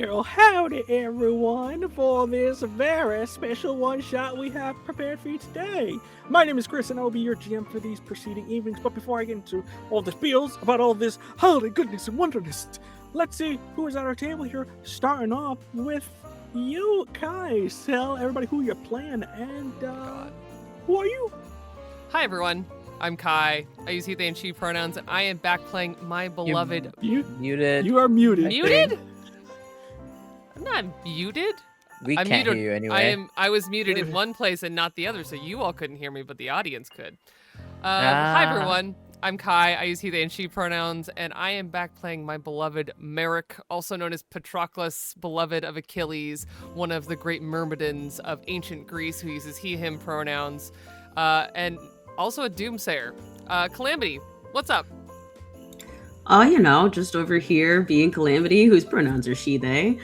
Well, howdy everyone for this very special one-shot we have prepared for you today. My name is Chris and I will be your GM for these preceding evenings, but before I get into all the spiels about all this holiday goodness and wonderness, let's see who is at our table here, starting off with you, Kai. Tell everybody who you're playing and who are you? Hi everyone, I'm Kai. I use he, they, and she pronouns, and I am back playing my beloved... Muted. You are muted. Muted? I'm not muted. We I'm can't muted. hear you anyway. I was muted in one place and not the other, so you all couldn't hear me, but the audience could. Hi everyone, I'm Kai. I use he, they, and she pronouns, and I am back playing my beloved Merrick, also known as Patroclus, beloved of Achilles, one of the great myrmidons of ancient Greece who uses he, him pronouns, and also a Doomsayer. Calamity, what's up? Just over here being Calamity, whose pronouns are she, they.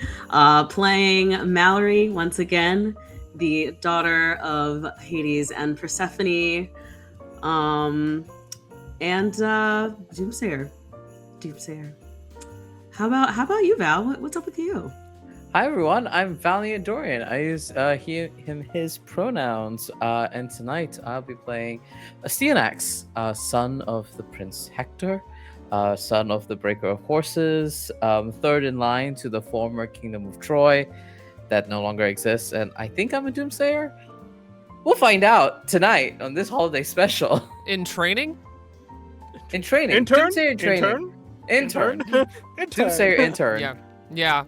Playing Mallory once again, the daughter of Hades and Persephone. And Doomsayer. How about you, Val? What's up with you? Hi everyone, I'm Valiant Dorian. I use he, him, his pronouns. And tonight I'll be playing Astyanax, son of the Prince Hector, son of the Breaker of Horses, third in line to the former Kingdom of Troy that no longer exists. And I think I'm a Doomsayer. We'll find out tonight on this holiday special. In training? In training. Intern? Doomsayer training. Intern. Doomsayer intern. Yeah.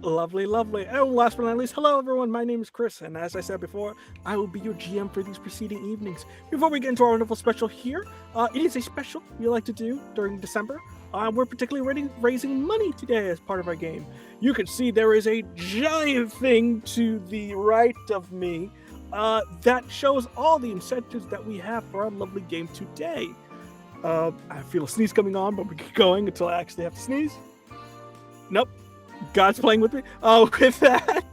Lovely. And last but not least, hello everyone, my name is Chris, and as I said before, I will be your GM for these preceding evenings. Before we get into our wonderful special here, it is a special we like to do during December. We're particularly raising money today as part of our game. You can see there is a giant thing to the right of me that shows all the incentives that we have for our lovely game today. I feel a sneeze coming on, but we keep going until I actually have to sneeze. Nope. God's playing with me. With that,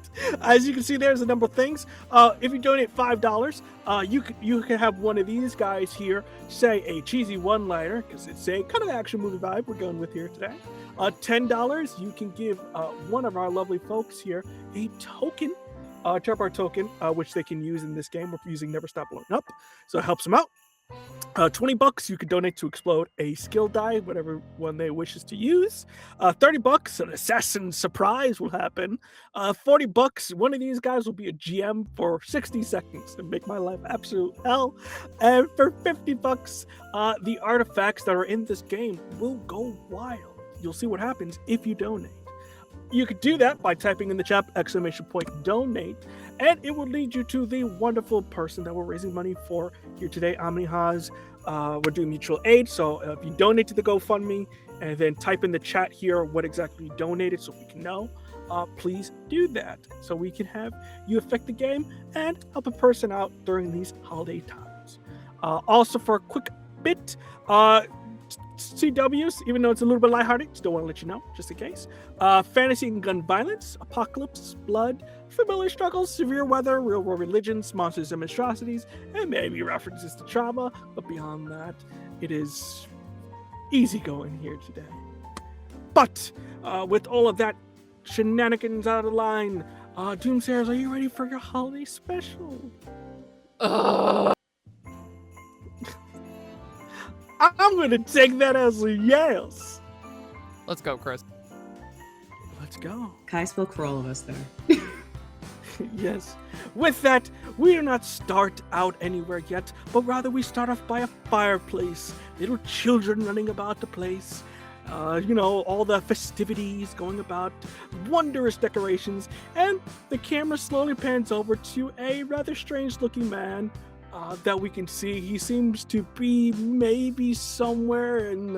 as you can see, there's a number of things. If you donate $5, you can have one of these guys here say a cheesy one-liner, because it's a kind of action movie vibe we're going with here today. $10, you can give one of our lovely folks here a token, Terpar token, which they can use in this game. We're using Never Stop Blowing Up, so it helps them out. $20 you could donate to explode a skill die, whatever one they wishes to use. $30 an assassin surprise will happen. $40 one of these guys will be a GM for 60 seconds and make my life absolute hell. And for $50 the artifacts that are in this game will go wild. You'll see what happens if you donate. You could do that by typing in the chat !donate, and it will lead you to the wonderful person that we're raising money for here today, Omni Haas. We're doing mutual aid, so if you donate to the GoFundMe and then type in the chat here what exactly you donated so we can know, please do that so we can have you affect the game and help a person out during these holiday times. Also, for a quick bit, CWs, even though it's a little bit lighthearted, still want to let you know, just in case. Fantasy and gun violence, apocalypse, blood, familiar struggles, severe weather, real world religions, monsters and monstrosities, and maybe references to trauma. But beyond that, it is easy going here today. But with all of that shenanigans out of line, Doomsayers, are you ready for your holiday special? I'm gonna take that as a yes. Let's go, Chris. Let's go. Kai spoke for all of us there. Yes. With that, we do not start out anywhere yet, but rather we start off by a fireplace. Little children running about the place. All the festivities going about, wondrous decorations, and the camera slowly pans over to a rather strange-looking man that we can see. He seems to be maybe somewhere in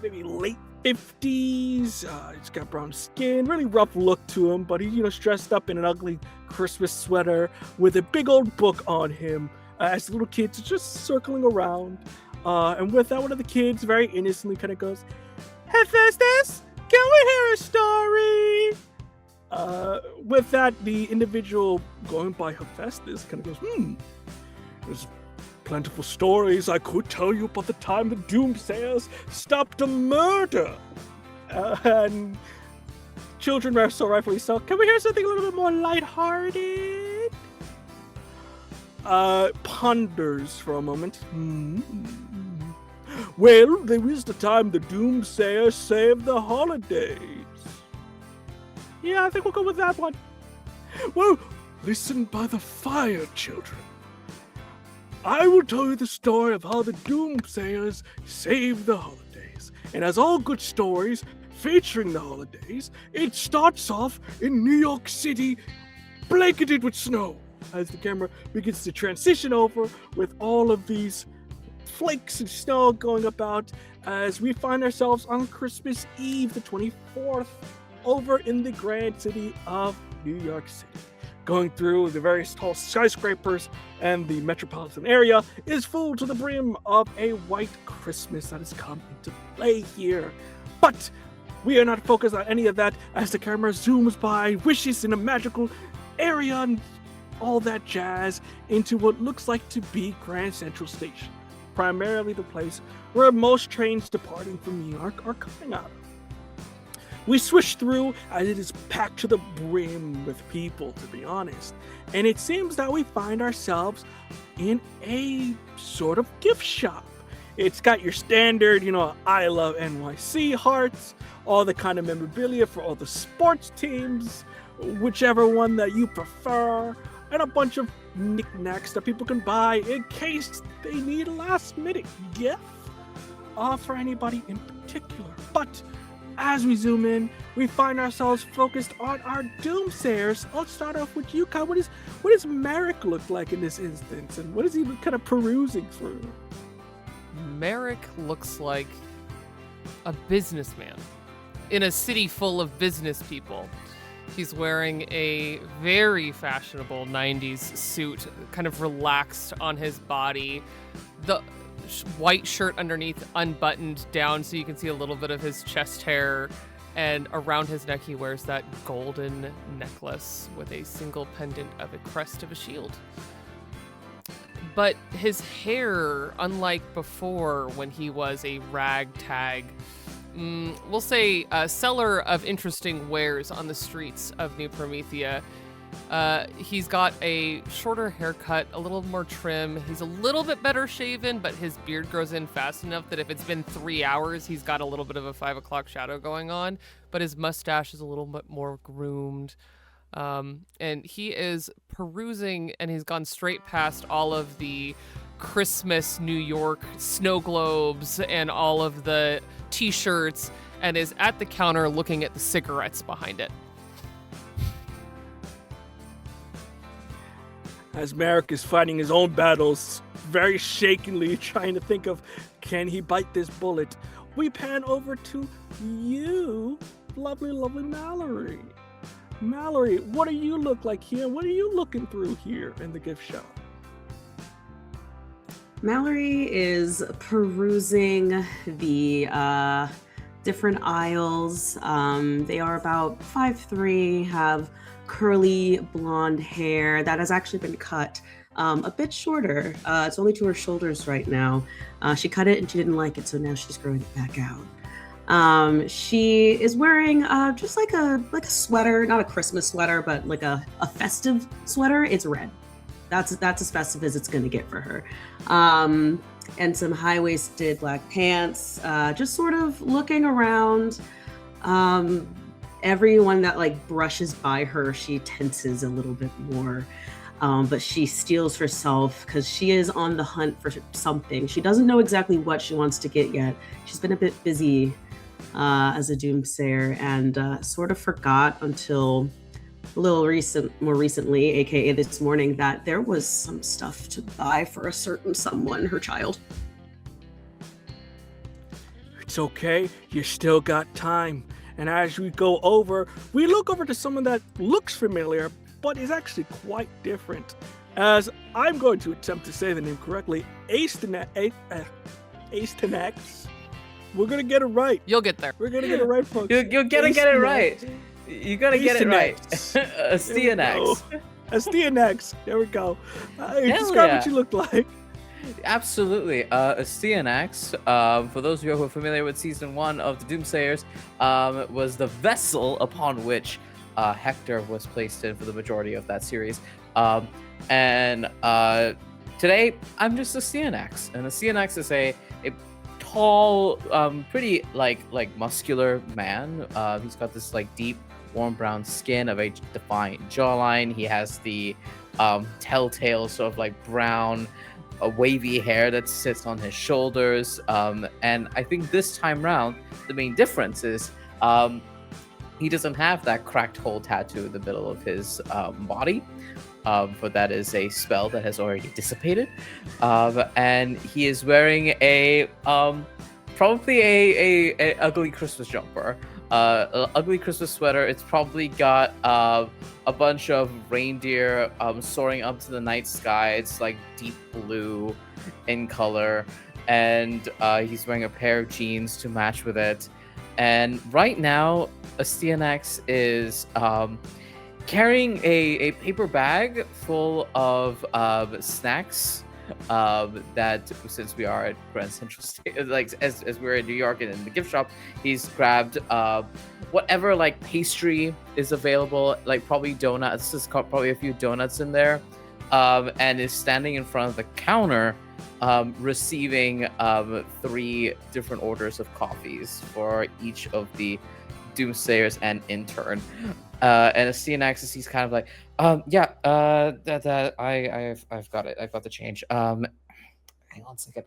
maybe late 50s. He's got brown skin, really rough look to him, but he's dressed up in an ugly Christmas sweater with a big old book on him as the little kids are just circling around. And with that, one of the kids very innocently kind of goes, "Hephaestus, can we hear a story?" With that, the individual going by Hephaestus kind of goes, "There's plentiful stories I could tell you about the time the Doomsayers stopped a murder." And children are so rightfully so. Can we hear something a little bit more lighthearted? Ponders for a moment. Well, there was the time the Doomsayers saved the holidays. Yeah, I think we'll go with that one. Well, listen by the fire, children. I will tell you the story of how the Doomsayers saved the holidays. And as all good stories featuring the holidays, it starts off in New York City, blanketed with snow, as the camera begins to transition over with all of these flakes of snow going about as we find ourselves on Christmas Eve, the 24th, over in the grand city of New York City. Going through the various tall skyscrapers and the metropolitan area is full to the brim of a white Christmas that has come into play here. But we are not focused on any of that as the camera zooms by, wishes in a magical area and all that jazz into what looks like to be Grand Central Station, primarily the place where most trains departing from New York are coming out of. We swish through as it is packed to the brim with people, to be honest, and it seems that we find ourselves in a sort of gift shop. It's got your standard, I love NYC hearts, all the kind of memorabilia for all the sports teams, whichever one that you prefer, and a bunch of knickknacks that people can buy in case they need a last-minute gift for anybody in particular. But as we zoom in, we find ourselves focused on our Doomsayers. Let's start off with you, Kai. What does Merrick look like in this instance, and what is he kind of perusing through? Merrick looks like a businessman in a city full of business people. He's wearing a very fashionable 90s suit, kind of relaxed on his body. The white shirt underneath unbuttoned down so you can see a little bit of his chest hair, and around his neck he wears that golden necklace with a single pendant of a crest of a shield. But his hair, unlike before when he was a ragtag, we'll say a seller of interesting wares on the streets of New Promethea, he's got a shorter haircut, a little more trim. He's a little bit better shaven, but his beard grows in fast enough that if it's been 3 hours, he's got a little bit of a 5 o'clock shadow going on. But his mustache is a little bit more groomed. And he is perusing, and he's gone straight past all of the Christmas New York snow globes and all of the t-shirts, and is at the counter looking at the cigarettes behind it. As Merrick is fighting his own battles, very shakily trying to think of, can he bite this bullet? We pan over to you, lovely, lovely Mallory. Mallory, what do you look like here? What are you looking through here in the gift shop? Mallory is perusing the different aisles. They are about 5'3", have curly blonde hair that has actually been cut a bit shorter. It's only to her shoulders right now. She cut it and she didn't like it, so now she's growing it back out. She is wearing just like a sweater, not a Christmas sweater, but like a festive sweater. It's red. That's as festive as it's gonna get for her. And some high-waisted black pants, just sort of looking around. Everyone that like brushes by her, she tenses a little bit more. But she steels herself because she is on the hunt for something. She doesn't know exactly what she wants to get yet. She's been a bit busy as a Doomsayer and sort of forgot until a little more recently, aka this morning, that there was some stuff to buy for a certain someone, her child. It's okay, you still got time. And as we go over, we look over to someone that looks familiar, but is actually quite different. As I'm going to attempt to say the name correctly, Astenax. We're gonna get it right. You'll get there. We're gonna get it right, folks. You're gonna get it right. You gotta get it right. Astenax. Astenax. There we go. Describe what you look like. Absolutely. Steanax, for those of you who are familiar with season 1 of the Doomsayers, was the vessel upon which Hector was placed in for the majority of that series. And today, I'm just a Steanax. And a Steanax is a tall, pretty like muscular man. He's got this like deep, warm brown skin, a very defined jawline. He has the telltale sort of like brown, wavy hair that sits on his shoulders. And I think this time round, the main difference is he doesn't have that cracked hole tattoo in the middle of his body. For that is a spell that has already dissipated. And he is wearing a probably a ugly Christmas jumper. Ugly Christmas sweater. It's probably got a bunch of reindeer soaring up to the night sky. It's like deep blue in color, and he's wearing a pair of jeans to match with it. And right now, Astianax is carrying a paper bag full of snacks. That since we are at Grand Central State, like as we're in New York and in the gift shop, he's grabbed whatever like pastry is available, like probably donuts. There's probably a few donuts in there, and is standing in front of the counter, receiving 3 different orders of coffees for each of the Doomsayers and intern. And as Steanax, he's kind of like, I've got it. I've got the change. Hang on a second.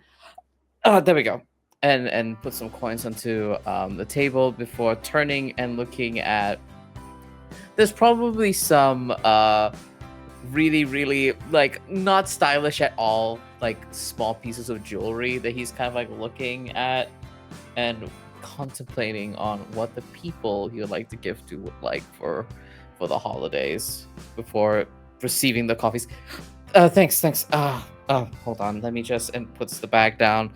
There we go. And put some coins onto the table before turning and looking at. There's probably some really, really like not stylish at all, like small pieces of jewelry that he's kind of like looking at and contemplating on what the people he would like to give to would like for the holidays before receiving the coffees. Thanks. Hold on. Let me just, and puts the bag down,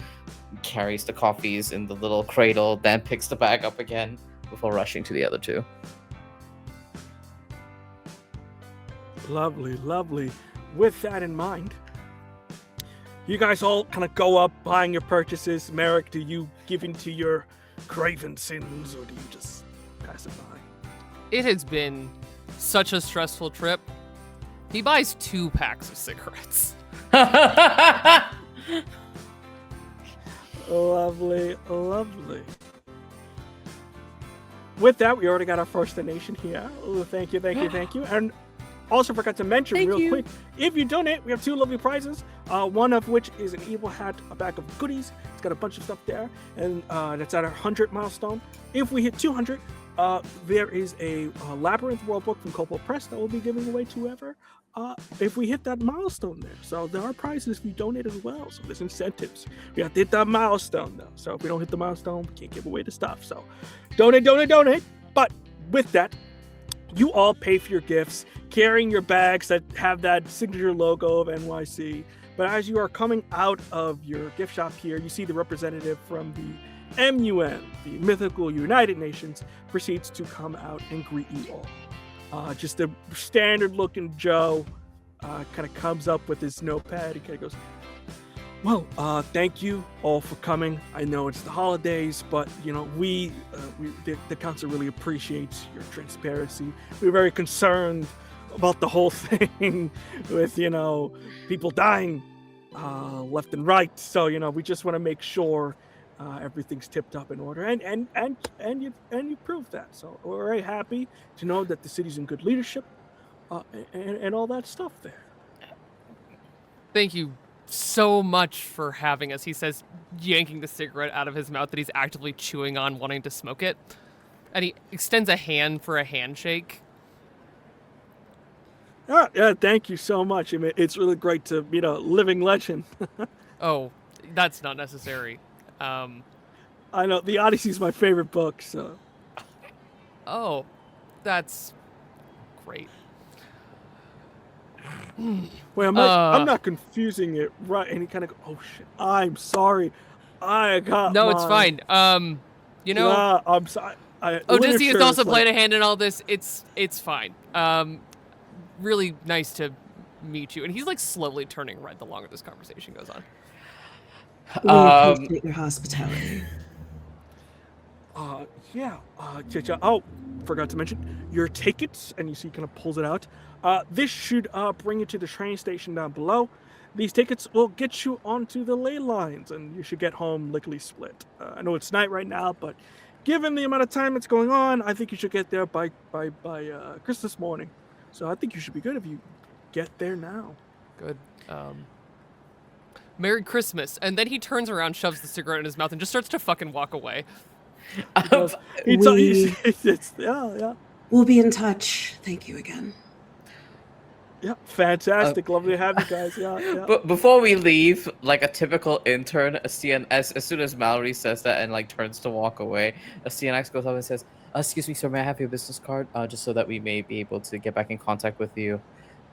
carries the coffees in the little cradle, then picks the bag up again before rushing to the other 2. Lovely. With that in mind, you guys all kind of go up buying your purchases. Merrick, do you give in to your craven sins, or do you just pass it by? It has been such a stressful trip. He buys 2 packs of cigarettes. Lovely. With that, we already got our first donation here. Oh, thank you. And also forgot to mention quick, if you donate, we have 2 lovely prizes. One of which is an evil hat, a bag of goodies. It's got a bunch of stuff there, and that's at our 100 milestone. If we hit 200, there is a Labyrinth Worldbook from Copal Press that we'll be giving away to whoever. If we hit that milestone there. So there are prizes if you donate as well. So there's incentives. We have to hit that milestone though. So if we don't hit the milestone, we can't give away the stuff. So donate. But with that, you all pay for your gifts, carrying your bags that have that signature logo of NYC. But as you are coming out of your gift shop here, you see the representative from the MUN, the Mythical United Nations, proceeds to come out and greet you all. Just a standard looking Joe kind of comes up with his notepad. He kind of goes, well, thank you all for coming. I know it's the holidays, but you know, the council really appreciates your transparency. We're very concerned about the whole thing with, you know, people dying left and right. So, you know, we just want to make sure everything's tipped up in order, and you proved that. So we're very happy to know that the city's in good leadership, and all that stuff there. Thank you so much for having us, he says, yanking the cigarette out of his mouth that he's actively chewing on, wanting to smoke it. And he extends a hand for a handshake. Yeah, thank you so much. I mean, it's really great to meet a living legend. Oh, that's not necessary. I know, The Odyssey's my favorite book, so. Oh, that's great. Wait, I'm not confusing it, right? And he kind of goes, oh shit, I'm sorry. I got No, it's fine. You know. Nah, I'm sorry. Odysseus has also played a hand in all this. It's fine. Really nice to meet you. And he's like slowly turning red the longer this conversation goes on. We appreciate your hospitality. Yeah. Oh, forgot to mention your tickets, and you see, kind of pulls it out. This should bring you to the train station down below. These tickets will get you onto the ley lines, and you should get home lickety split. I know it's night right now, but given the amount of time that's going on, I think you should get there by Christmas morning. So I think you should be good if you get there now. Good. Merry Christmas. And then he turns around, shoves the cigarette in his mouth, and just starts to fucking walk away. Yeah. We'll be in touch. Thank you again. Yeah, fantastic. Lovely to have you guys. Yeah. But before we leave, like a typical intern, as soon as Mallory says that and like turns to walk away, a CNX goes up and says, "Excuse me, sir, may I have your business card, just so that we may be able to get back in contact with you?"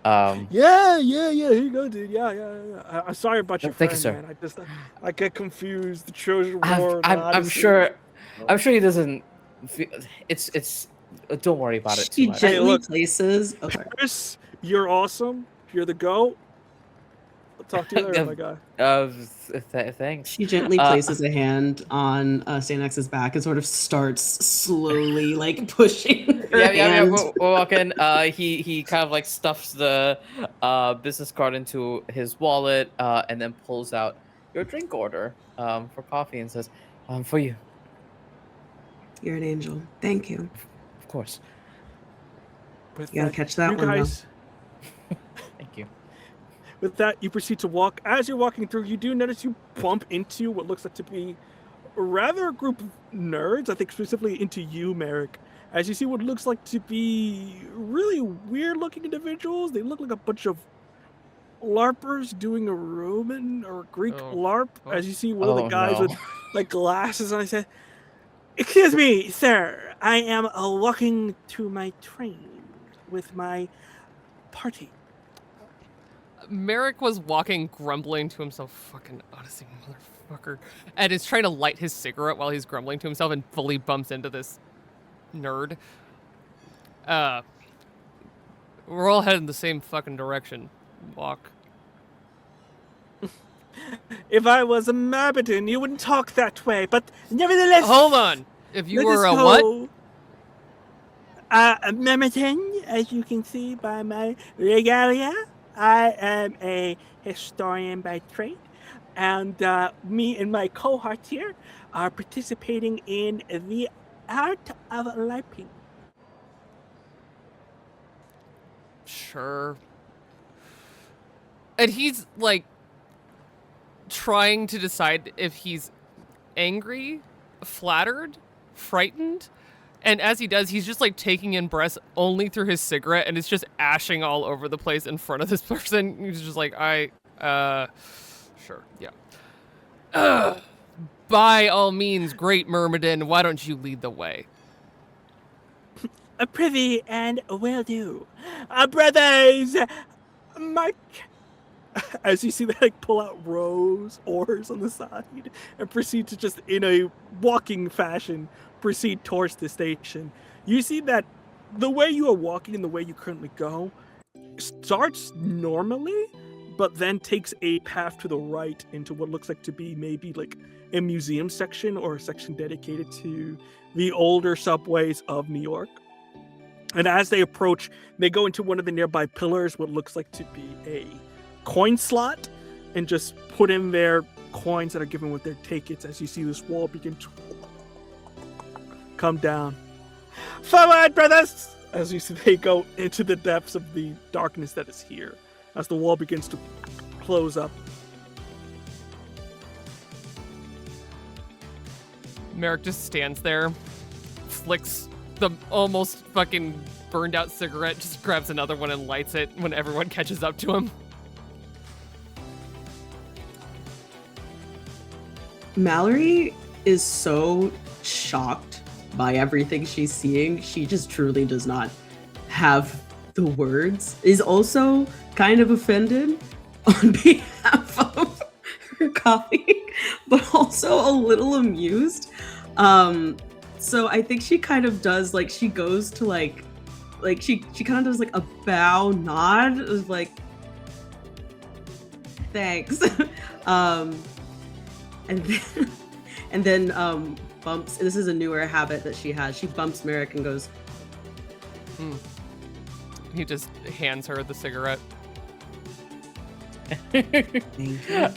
Yeah. Here you go, dude. Yeah. I'm sorry about your Thank friend, you, sir. man. I get confused. The Trojan War. I'm sure he doesn't. It's. Don't worry about it too She much. gently places. Okay. Chris, you're awesome. You're the GOAT. I'll talk to you later, my guy. Thanks. She gently places a hand on Stanex's back and sort of starts slowly, like pushing her hand. We'll walk in. He kind of like stuffs the business card into his wallet, and then pulls out your drink order for coffee and says, "For you." You're an angel. Thank you. Of course. With You gotta catch that you one, guys, Thank you. With that, you proceed to walk. As you're walking through, you do notice you bump into what looks like to be rather a group of nerds. I think specifically into you, Merrick. As you see what looks like to be really weird-looking individuals. They look like a bunch of LARPers doing a Roman or Greek LARP. As you see one of the guys with like glasses, and I said, "Excuse me, sir. I am walking to my train with my party." Merrick was walking, grumbling to himself, fucking Odyssey motherfucker, and is trying to light his cigarette while he's grumbling to himself and fully bumps into this nerd. We're all heading the same fucking direction. Walk. If I was a Mabedin, you wouldn't talk that way, but nevertheless... Hold on. If you were a go. what? A Mabedin, as you can see by my regalia. I am a historian by trade, and me and my cohort here are participating in the art of LARPing. Sure. And he's like trying to decide if he's angry, flattered, frightened. And as he does, he's just like taking in breaths only through his cigarette, and it's just ashing all over the place in front of this person. He's just like, sure, yeah. By all means, great Myrmidon, why don't you lead the way? Prithee and will do. Brothers, march. As you see they like pull out oars on the side and proceed to just in a walking fashion proceed towards the station. You see that the way you are walking and the way you currently go starts normally, but then takes a path to the right into what looks like to be maybe like a museum section or a section dedicated to the older subways of New York. And as they approach, they go into one of the nearby pillars, what looks like to be a coin slot, and just put in their coins that are given with their tickets as you see this wall begin to come down. Forward, brothers! As you see they go into the depths of the darkness that is here, as the wall begins to close up. Merrick just stands there, flicks the almost fucking burned out cigarette, just grabs another one and lights it when everyone catches up to him. Mallory is so shocked by everything she's seeing. She just truly does not have the words. Is also kind of offended on behalf of her colleague, but also a little amused. So I think she kind of does like she goes to like she kind of does like a bow nod of like thanks. and then, and then bumps. This is a newer habit that she has. She bumps Merrick and goes, He just hands her the cigarette. "Thank you."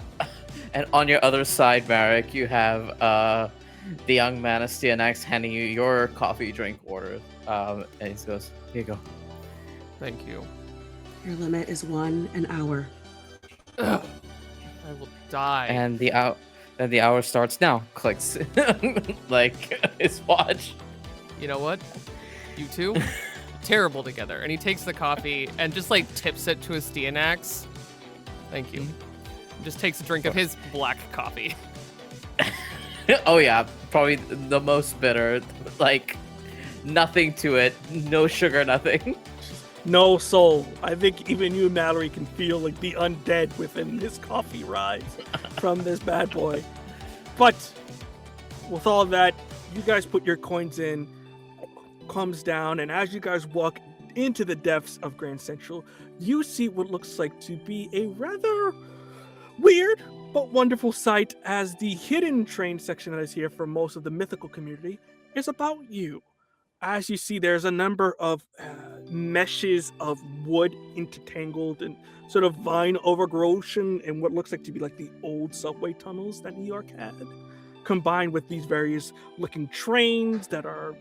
And on your other side, Marek, you have the young man of CNX handing you your coffee drink order. And he goes, "Here you go." Thank you. Your limit is 1 hour. Ugh, I will die. And the hour starts now. Clicks like his watch. You know what? You two, terrible together. And he takes the coffee and just like tips it to his Steanax. Thank you. Just takes a drink of his black coffee. Oh yeah, probably the most bitter. Like nothing to it, no sugar, nothing. No soul. I think even you, Mallory, can feel like the undead within this coffee rise from this bad boy. But with all that, you guys put your coins in, comes down, and as you guys walk into the depths of Grand Central, you see what looks like to be a rather weird but wonderful sight, as the hidden train section that is here for most of the mythical community is about you. As you see, there's a number of meshes of wood intertangled and sort of vine overgrowth in what looks like to be like the old subway tunnels that New York had, combined with these various looking trains that are,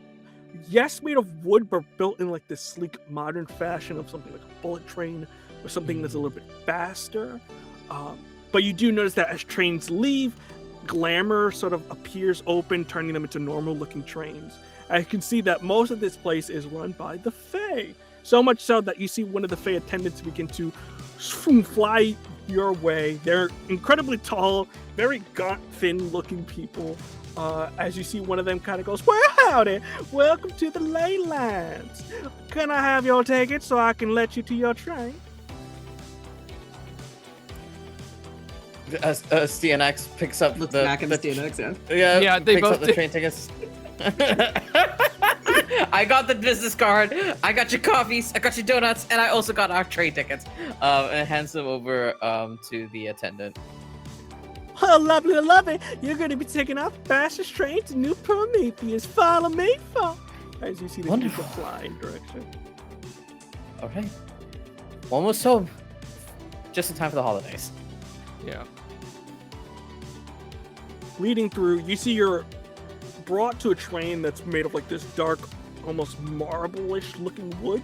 yes, made of wood, but built in like this sleek modern fashion of something like a bullet train or something that's a little bit faster. But you do notice that as trains leave, glamour sort of appears open, turning them into normal looking trains. I can see that most of this place is run by the Fae. So much so that you see one of the Fae attendants begin to fly your way. They're incredibly tall, very gaunt, thin-looking people. As you see one of them kind of goes, "Well, howdy, welcome to the Leylands. Can I have your ticket so I can let you to your train?" CNX picks up Looks the back at the Steanax, yeah. Yeah, they picks both up the did. train tickets. I got the business card. I got your coffees. I got your donuts, and I also got our train tickets. And hands them over to the attendant. Oh, lovely, lovely. You're going to be taking our fastest train to New Prometheus. Follow me, as you see the Wonderful. people flying direction. All right, almost home. Just in time for the holidays. Yeah. Leading through, you see you're brought to a train that's made of like this dark, almost marble-ish looking wood.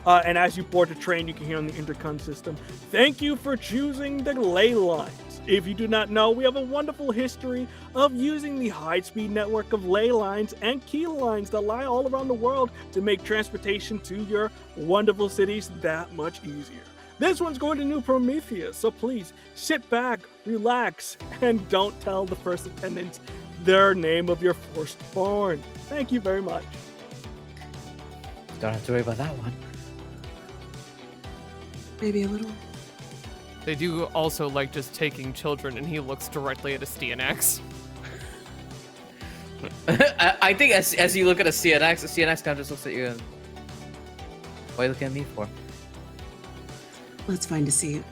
And as you board the train, you can hear on the intercom system, "Thank you for choosing the ley lines. If you do not know, we have a wonderful history of using the high-speed network of ley lines and key lines that lie all around the world to make transportation to your wonderful cities that much easier. This one's going to New Prometheus, so please sit back, relax, and don't tell the first attendants their name of your firstborn. Thank you very much." Don't have to worry about that one. Maybe a little. They do also like just taking children, and he looks directly at a Steanax. I think as you look at a CNX, the CNX kind of just looks at you and, "What are you looking at me for?" Let's find a seat.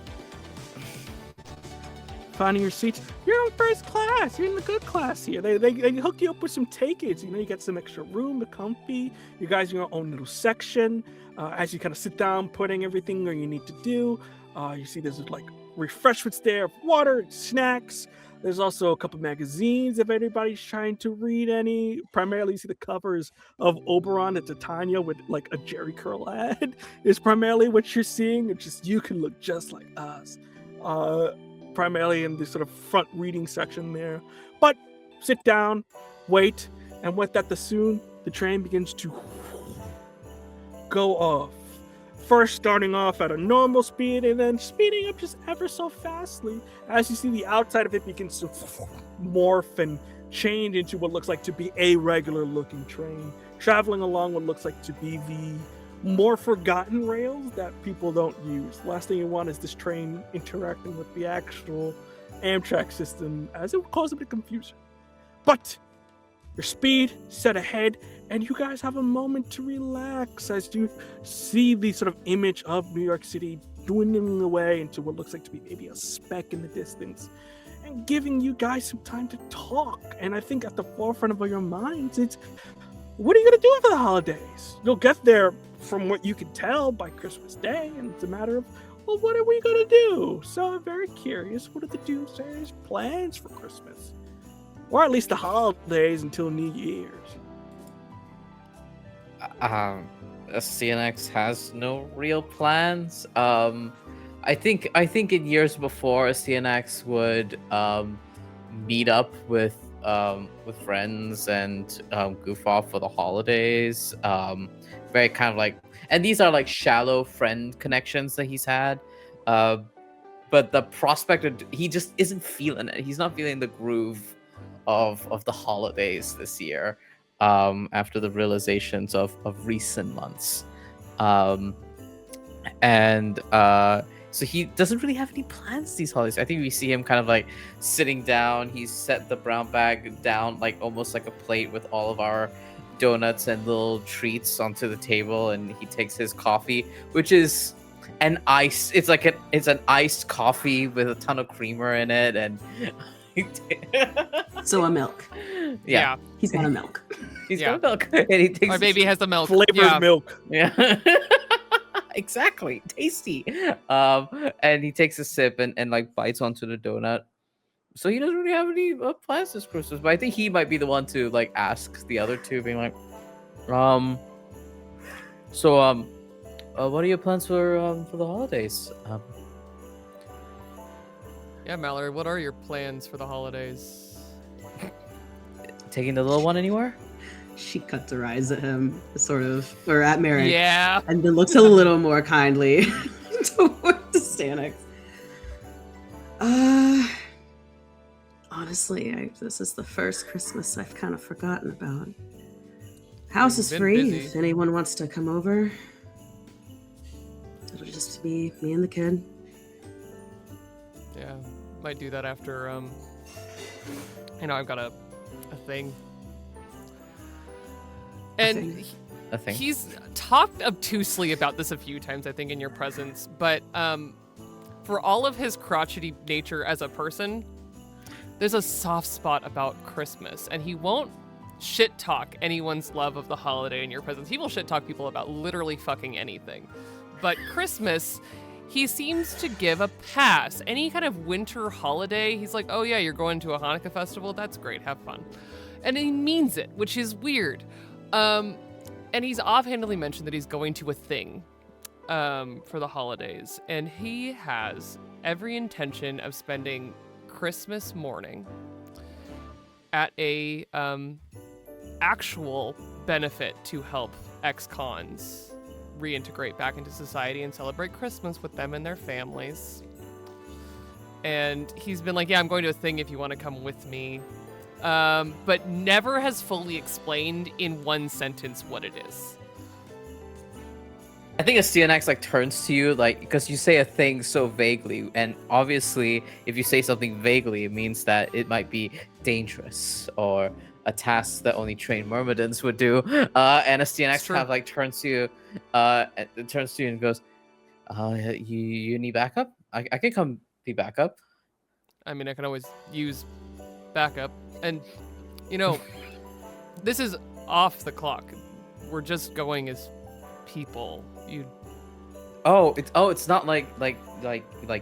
Finding your seats. You're in first class. You're in the good class here. They hook you up with some tickets. You know, you get some extra room, the comfy. You guys in your own little section. As you kind of sit down, putting everything where you need to do. You see there's like refreshments there, water, snacks. There's also a couple magazines if anybody's trying to read any. Primarily, you see the covers of Oberon at the Taíno with like a Jerry Curl ad is primarily what you're seeing. It's just you can look just like us. Primarily in the sort of front reading section there. But sit down, wait, and with that, the train begins to go off. First starting off at a normal speed and then speeding up just ever so fastly as you see the outside of it begins to morph and change into what looks like to be a regular looking train, traveling along what looks like to be the more forgotten rails that people don't use. Last thing you want is this train interacting with the actual Amtrak system, as it would cause a bit of confusion. But your speed set ahead, and you guys have a moment to relax as you see the sort of image of New York City dwindling away into what looks like to be maybe a speck in the distance. and giving you guys some time to talk. And I think at the forefront of your minds, it's what are you going to do for the holidays? You'll get there, from what you can tell, by Christmas Day, and it's a matter of, well, what are we going to do? So I'm very curious, what are the Doomsayers' plans for Christmas? Or at least the holidays until New Year's. CNX has no real plans. I think in years before, CNX would meet up with friends and goof off for the holidays. Very kind of like, and these are like shallow friend connections that he's had. But the prospect of, he just isn't feeling it. He's not feeling the groove of the holidays this year. After the realizations of recent months. So he doesn't really have any plans these holidays. I think we see him kind of like sitting down. He's set the brown bag down, like almost like a plate with all of our donuts and little treats onto the table, and he takes his coffee, which is an ice. It's an iced coffee with a ton of creamer in it, and So a milk. yeah. He's got a milk. He's got milk, and he takes Our baby has the milk. Flavored milk. Yeah. Exactly. Tasty. And he takes a sip and like bites onto the donut. So he doesn't really have any plans this Christmas, but I think he might be the one to like ask the other two, being like, what are your plans for the holidays? Yeah, Mallory, what are your plans for the holidays? Taking the little one anywhere? She cuts her eyes at him, sort of, or at Merrick. Yeah. And then looks a little more kindly toward the Stanix. Honestly, this is the first Christmas I've kind of forgotten about. House is Been free busy. if anyone wants to come over. It'll just be me and the kid. Yeah, might do that after, I've got a thing. And A thing. he's talked obtusely about this a few times, I think, in your presence, but for all of his crotchety nature as a person, there's a soft spot about Christmas, and he won't shit talk anyone's love of the holiday in your presence. He will shit talk people about literally fucking anything. But Christmas, he seems to give a pass. Any kind of winter holiday, he's like, oh yeah, you're going to a Hanukkah festival? That's great, have fun. And he means it, which is weird. And he's offhandedly mentioned that he's going to a thing for the holidays. And he has every intention of spending Christmas morning at a actual benefit to help ex-cons reintegrate back into society and celebrate Christmas with them and their families. And he's been like, yeah, I'm going to a thing if you want to come with me. But never has fully explained in one sentence what it is. I think a CNX like turns to you, like, because you say a thing so vaguely, and obviously if you say something vaguely, it means that it might be dangerous or a task that only trained myrmidons would do. And a CNX kind of like turns to you and goes, you need backup? I can come be backup. I mean, I can always use backup. And, this is off the clock. We're just going as people. It's not like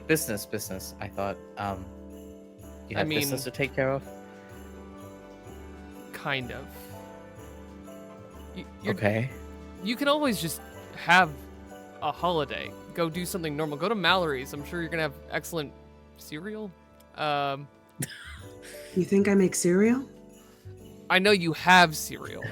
business. I thought you have business to take care of. Kind of. Okay. You can always just have a holiday. Go do something normal. Go to Mallory's. I'm sure you're gonna have excellent cereal. You think I make cereal? I know you have cereal.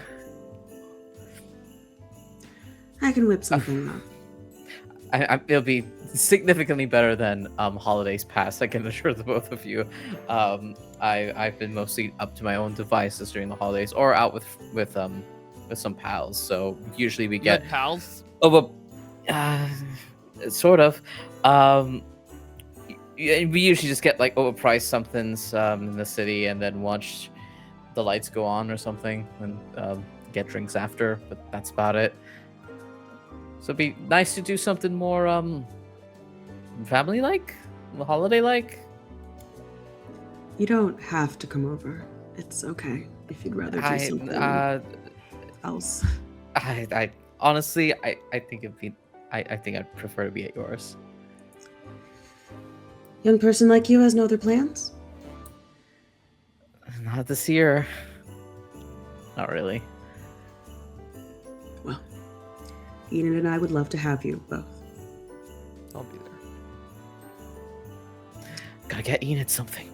I can whip something up. It'll be significantly better than holidays past. I can assure the both of you. I've been mostly up to my own devices during the holidays, or out with some pals. So usually we get pals. Sort of. We usually just get like overpriced somethings in the city, and then watch the lights go on or something, and get drinks after. But that's about it. So it'd be nice to do something more family-like, holiday-like. You don't have to come over. It's okay if you'd rather do something else. I honestly, I think I think I'd prefer to be at yours. Young person like you has no other plans? Not this year. Not really. Well, Enid and I would love to have you both. I'll be there. Gotta get Enid something.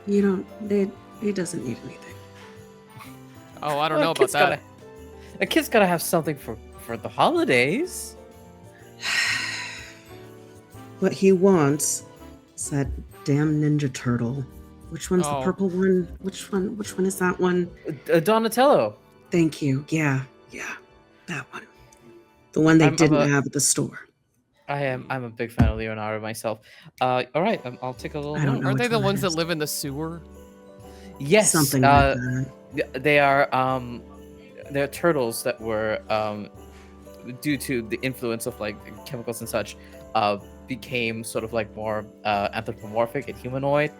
You don't. He doesn't need anything. Oh, I don't Well, know about that. A kid's gotta have something for the holidays. What he wants is that damn Ninja Turtle. Which one's the Oh. purple one? Which one is that one? Donatello. Thank you. Yeah, that one. The one they I'm didn't a- have at the store. I'm a big fan of Leonardo myself. All right, I'll take a little. I don't note. know Aren't they which the one it ones that is. live in the sewer? Yes, Something like that. they are they're turtles that were due to the influence of like chemicals and such became sort of like more anthropomorphic and humanoid,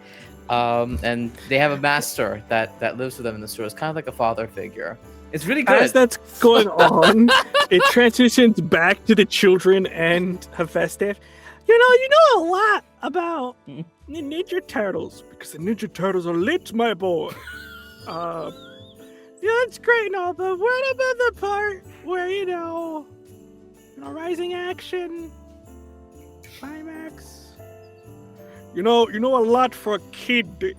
and they have a master that lives with them in the store. It's kind of like a father figure. It's really good. As that's going on, it transitions back to the children and Hephaestus. You know a lot about the Ninja Turtles because the Ninja Turtles are lit, my boy. Yeah, that's great and all, but what about the part where rising action, climax? You know a lot for a kid,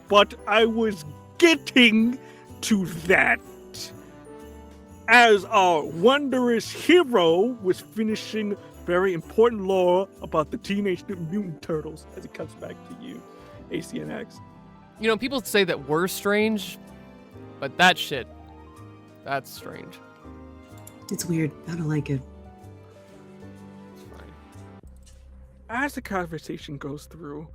but I was getting to that. As our wondrous hero was finishing very important lore about the Teenage Mutant Turtles as it comes back to you, ACNX. You know, people say that we're strange, but that's strange. It's weird. I don't like it. It's fine. As the conversation goes through,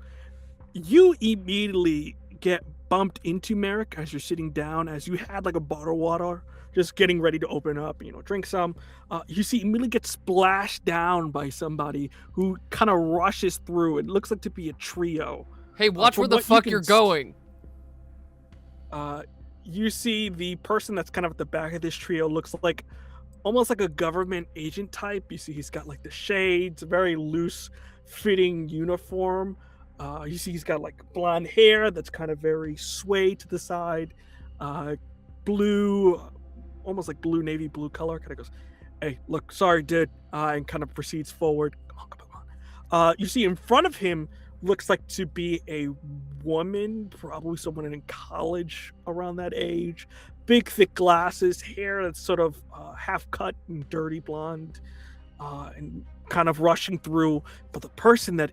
you immediately get bumped into Merrick as you're sitting down, as you had like a bottle of water just getting ready to open up, drink some. You see immediately get splashed down by somebody who kind of rushes through. It looks like to be a trio. Hey, watch from where the what you fuck can you're s- going. You see the person that's kind of at the back of this trio looks like almost like a government agent type. You see he's got like the shades, very loose fitting uniform. You see he's got like blonde hair that's kind of very swayed to the side, blue, almost like blue, navy blue color. Kind of goes, "Hey, look, sorry, dude," and kind of proceeds forward. Come on. You see in front of him looks like to be a woman, probably someone in college around that age. Big, thick glasses, hair that's sort of half cut and dirty blonde, and kind of rushing through. But the person that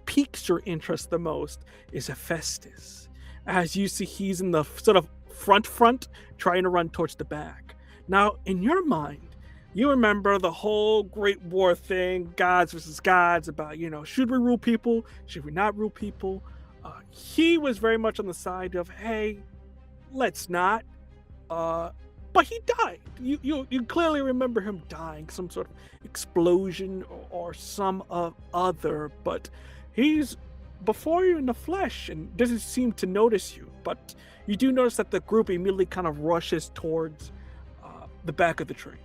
piques your interest the most is Hephaestus. As you see, he's in the sort of front, trying to run towards the back. Now, in your mind, you remember the whole Great War thing, gods versus gods, about, should we rule people? Should we not rule people? He was very much on the side of, hey, let's not. But he died. You clearly remember him dying, some sort of explosion or some other, but he's before you in the flesh and doesn't seem to notice you. But you do notice that the group immediately kind of rushes towards the back of the train.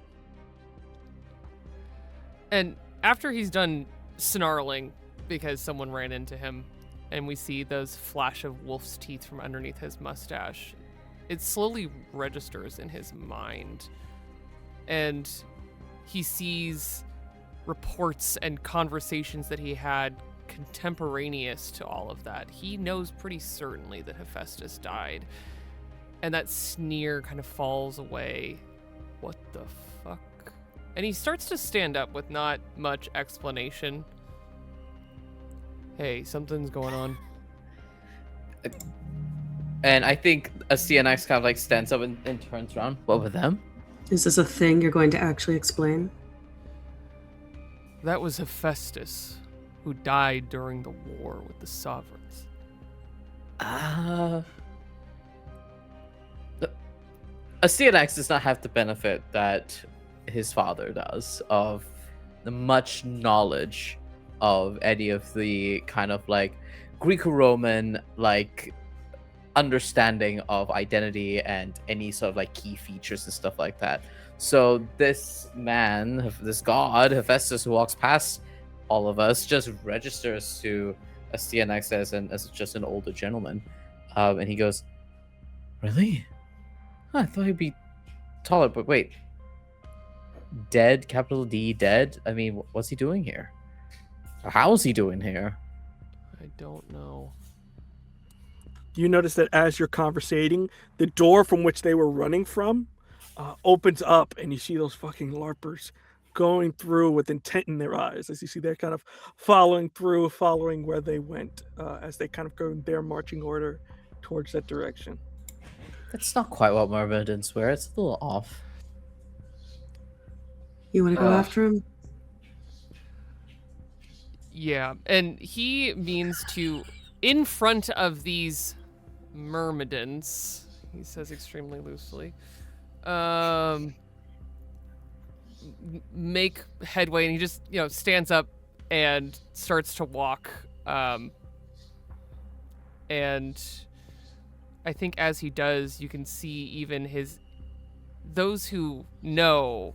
And after he's done snarling because someone ran into him, and we see those flash of wolf's teeth from underneath his mustache, it slowly registers in his mind. And he sees reports and conversations that he had contemporaneous to all of that. He knows pretty certainly that Hephaestus died. And that sneer kind of falls away. What the fuck? And he starts to stand up with not much explanation. Hey, something's going on. And I think a CNX kind of like stands up and turns around. What with them? Is this a thing you're going to actually explain? That was Hephaestus, who died during the war with the sovereigns. A CNX does not have the benefit that his father does of the much knowledge of any of the kind of like Greco-Roman like understanding of identity and any sort of like key features and stuff like that. So this man, this god, Hephaestus, who walks past all of us, just registers to STNX as just an older gentleman, and he goes, "Really? Huh, I thought he'd be taller, but wait, dead, capital D, dead? I mean, what's he doing here? How is he doing here?" I don't know. You notice that as you're conversating, the door from which they were running from opens up, and you see those fucking LARPers going through with intent in their eyes. As you see, they're kind of following where they went, as they kind of go in their marching order towards that direction. That's not quite what Myrmidons wear. It's a little off. You want to go after him? Yeah, and he means to, in front of these Myrmidons, he says extremely loosely, make headway, and he just, stands up and starts to walk. And I think as he does, you can see even those who know,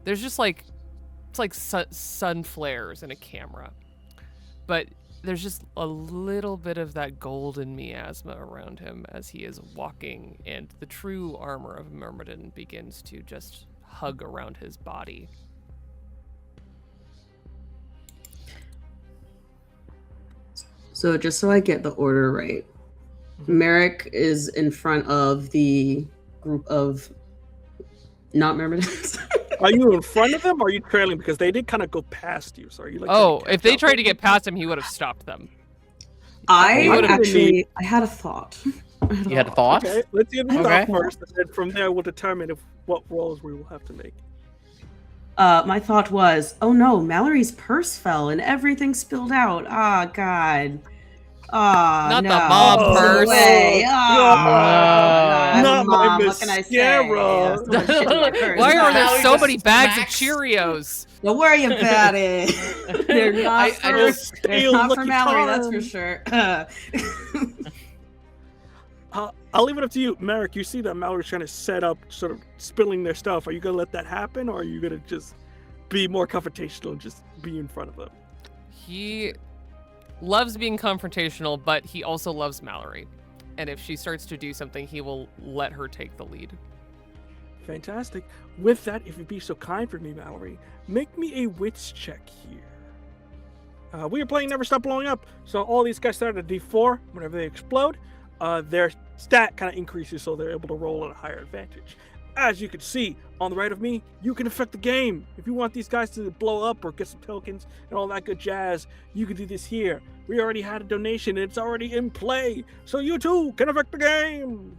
there's just it's like sun flares in a camera. But there's just a little bit of that golden miasma around him as he is walking, and the true armor of Myrmidon begins to just hug around his body. So just so I get the order right, Merrick is in front of the group of not Myrmidons. Are you in front of them, or are you trailing? Because they did kind of go past you. So are you like? If they tried to get past him, he would have stopped them. I had a thought. You had a thought? Okay, let's see if we Okay. stop first, and then from there we'll determine what roles we will have to make. My thought was, oh no, Mallory's purse fell and everything spilled out. Ah, God. Ah, Not no. the mom Oh, purse. No way. Ah, Not I'm my mom. What can I say? mascara. Someone shit in my purse. Why are there Mallory so just many bags of smacks. Cheerios? Don't worry about it. They're not Steal not for Lucky Mallory, that's for Charms. sure. I'll leave it up to you, Merrick. You see that Mallory's trying to set up, sort of spilling their stuff. Are you gonna let that happen, or are you gonna just be more confrontational and just be in front of them? He loves being confrontational, but he also loves Mallory. And if she starts to do something, he will let her take the lead. Fantastic. With that, if you'd be so kind for me, Mallory, make me a wits check here. We are playing Never Stop Blowing Up, so all these guys start at D4. Whenever they explode, their stat kind of increases, so they're able to roll at a higher advantage. As you can see on the right of me, you can affect the game. If you want these guys to blow up or get some tokens and all that good jazz, you can do this here. We already had a donation and it's already in play, so you too can affect the game.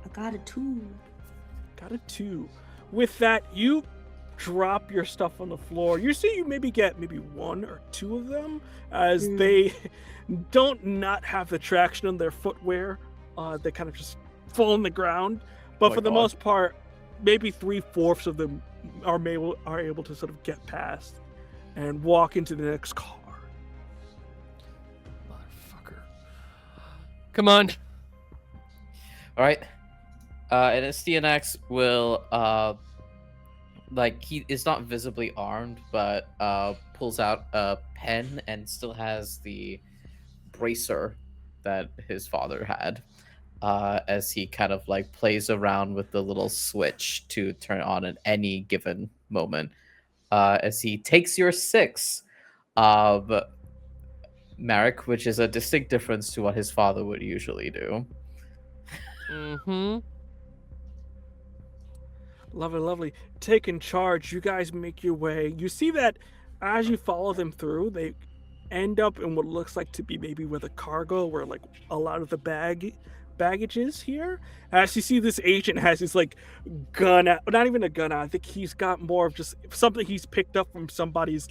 I got a 2. Got a 2. With that, you drop your stuff on the floor. You see you maybe get 1 or 2 of them, as they don't not have the traction on their footwear. They kind of just fall on the ground. But for the most part, maybe 3/4 of them are able to sort of get past and walk into the next car. Motherfucker. Come on. All right. And STNX will, he is not visibly armed, but pulls out a pen and still has the bracer that his father had, as he kind of plays around with the little switch to turn on at any given moment. As he takes your 6 of Merrick, which is a distinct difference to what his father would usually do. Mm-hmm. Lovely, lovely. Taking charge, you guys make your way. You see that as you follow them through, they end up in what looks like to be maybe where the cargo, where a lot of the baggage is here. As you see, this agent has his gun out, not even a gun out. I think he's got more of just something he's picked up from somebody's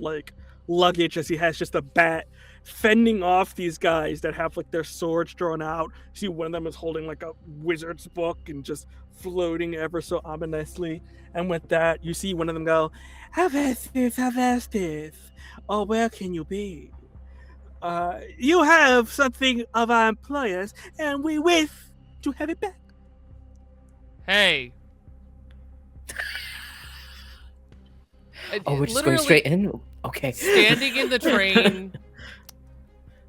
luggage, as he has just a bat fending off these guys that have like their swords drawn out. You see one of them is holding like a wizard's book and just floating ever so ominously. And with that, you see one of them go, Avastis, oh, where can you be? You have something of our employers, and we wish to have it back. Hey. Oh, we're just going straight in? Okay. Standing in the train,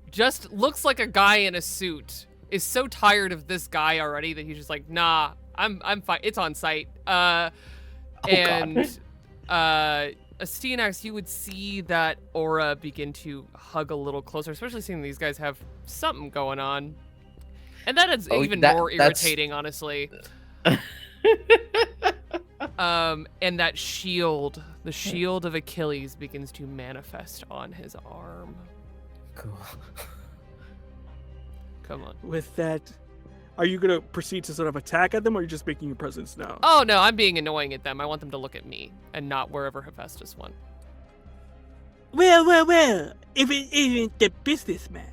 just looks like a guy in a suit. Is so tired of this guy already that he's just like, nah, I'm fine. It's on site. God. Astyanax, you would see that aura begin to hug a little closer, especially seeing these guys have something going on. And that is even more irritating, honestly. And that shield, the shield of Achilles, begins to manifest on his arm. Cool. Come on. With that, are you going to proceed to sort of attack at them, or are you just making your presence known? Oh, no, I'm being annoying at them. I want them to look at me and not wherever Hephaestus went. Well, if it isn't the businessman.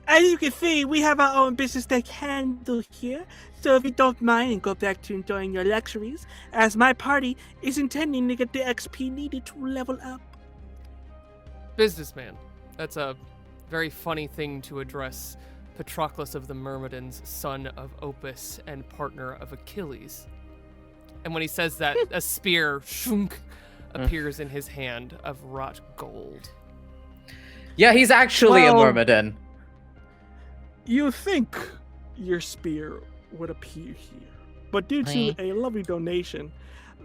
As you can see, we have our own business to handle here, so if you don't mind and go back to enjoying your luxuries, as my party is intending to get the XP needed to level up. Businessman. That's a very funny thing to address Patroclus of the Myrmidons, son of Opus and partner of Achilles. And when he says that, a spear shunk, appears in his hand of wrought gold. Yeah, he's actually a Myrmidon. You think your spear would appear here, but due to a lovely donation,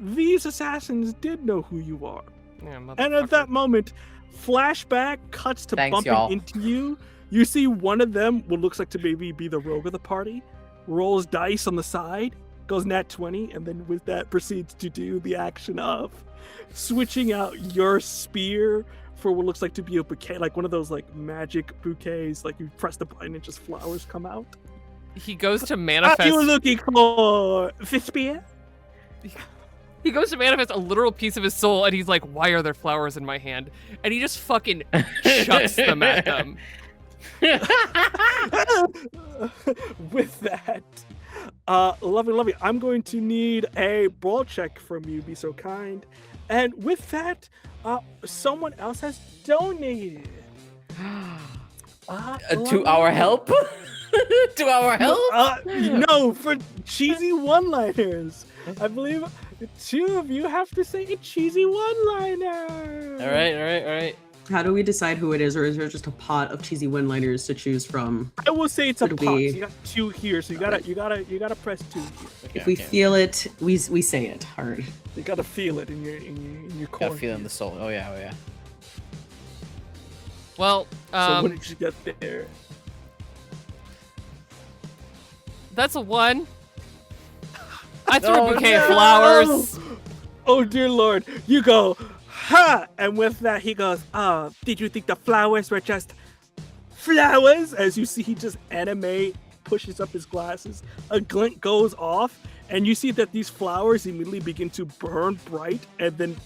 these assassins did know who you are. Yeah, and at that moment, flashback cuts to bumping into you. You see one of them, what looks like to maybe be the rogue of the party, rolls dice on the side, goes nat 20, and then with that proceeds to do the action of switching out your spear for what looks like to be a bouquet, like one of those like magic bouquets, like you press the button and just flowers come out. He goes to manifest. Are you looking for the spear? He goes to manifest a literal piece of his soul, and he's like, "Why are there flowers in my hand?" And he just fucking chucks them at them. With that, lovely, I'm going to need a brawl check from you. Be so kind. And with that, someone else has donated. To our help? To our help? No, for cheesy one-liners. I believe the two of you have to say a cheesy one-liner. All right. How do we decide who it is, or is there just a pot of cheesy one-liners to choose from? I will say it's a pot. We... So you got two here, so you gotta press two here. Okay, if we feel it, we say it hard. You gotta feel it in your core. Gotta feel it in the soul. Oh yeah. Well, so what did you get there? That's a 1. I threw a bouquet of flowers. Oh dear Lord! You go, ha! And with that, he goes, did you think the flowers were just flowers? As you see, he just pushes up his glasses. A glint goes off, and you see that these flowers immediately begin to burn bright and then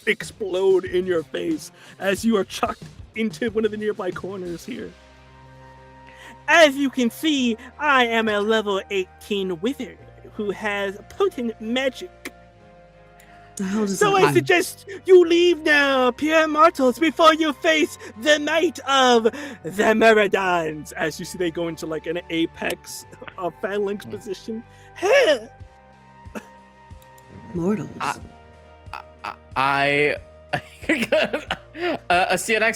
explode in your face as you are chucked into one of the nearby corners here. As you can see, I am a level 18 wizard who has potent magic. So I suggest you leave now, pure mortals, before you face the might of the Myrmidons. As you see, they go into like an apex phalanx position. Mortals. CNX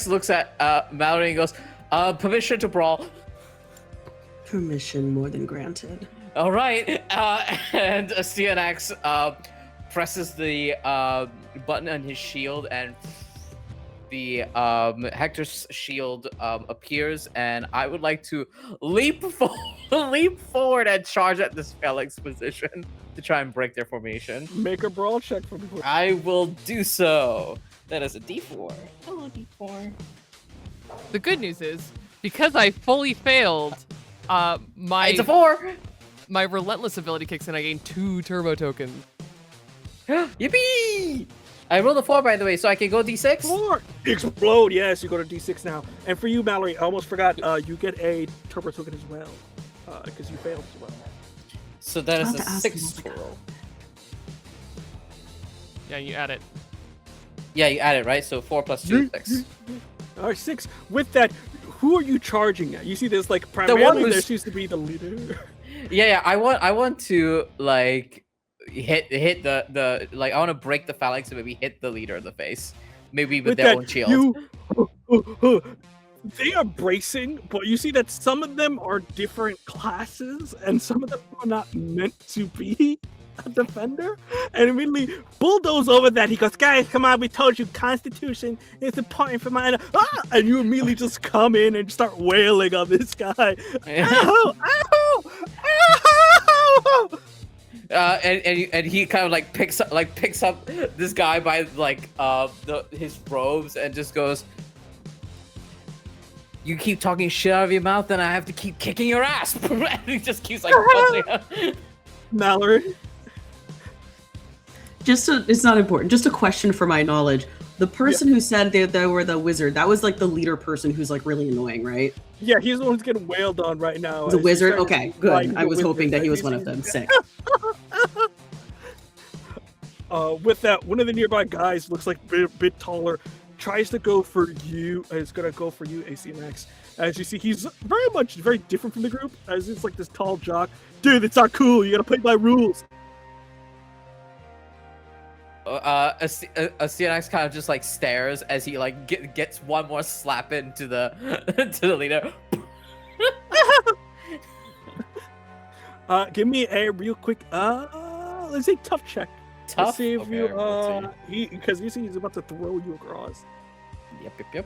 looks at Mallory and goes, permission to brawl. Permission more than granted. All right. And CNX presses the button on his shield, and the Hector's shield appears, and I would like to leap forward and charge at this phalanx position to try and break their formation. Make a brawl check for me. I will do so. That is a D4. Hello, D4. The good news is, because I fully failed, it's a 4. My relentless ability kicks in. I gain 2 turbo tokens. Yippee! I rolled a 4, by the way, so I can go D6? 4! Explode! Yes, you go to D6 now. And for you, Mallory, I almost forgot, you get a turbo token as well. Because you failed as well. So that is I'll a have to ask 6 him. roll. Yeah, you add it. Yeah, you add it, right? So 4 plus 2, 6. Alright, 6. With that, who are you charging at? You see, there's like primarily who's- there seems to be the leader. Yeah, I want to like hit the like I want to break the phalanx and maybe hit the leader in the face, maybe with their own shield. They are bracing, but you see that some of them are different classes, and some of them are not meant to be a defender. And immediately bulldoze over that. He goes, "Guys, come on! We told you, Constitution is important for my." And you immediately just come in and start wailing on this guy. Ow! Ow! Ow! And he kind of like picks up this guy by like his robes and just goes, "You keep talking shit out of your mouth, then I have to keep kicking your ass." And he just keeps like punching him. Mallory. It's not important. Just a question for my knowledge. The person who said they were the wizard, that was like the leader person who's like really annoying, right? Yeah, he's the one who's getting wailed on right now. The as wizard? he's trying Okay, to good. fight I the was hoping wizard. that he was one of them. Sick. With that, one of the nearby guys looks like a bit taller, tries to go for you. Is gonna go for you, ACMX. As you see, he's very different from the group. As it's like this tall jock. Dude, it's not cool. You gotta play by rules. A CNX kind of just like stares as he like gets one more slap into the to the leader. Give me a real quick. Let's say tough check. Tough. Let's see if Okay, you let's see. because you see he's about to throw you across. Yep.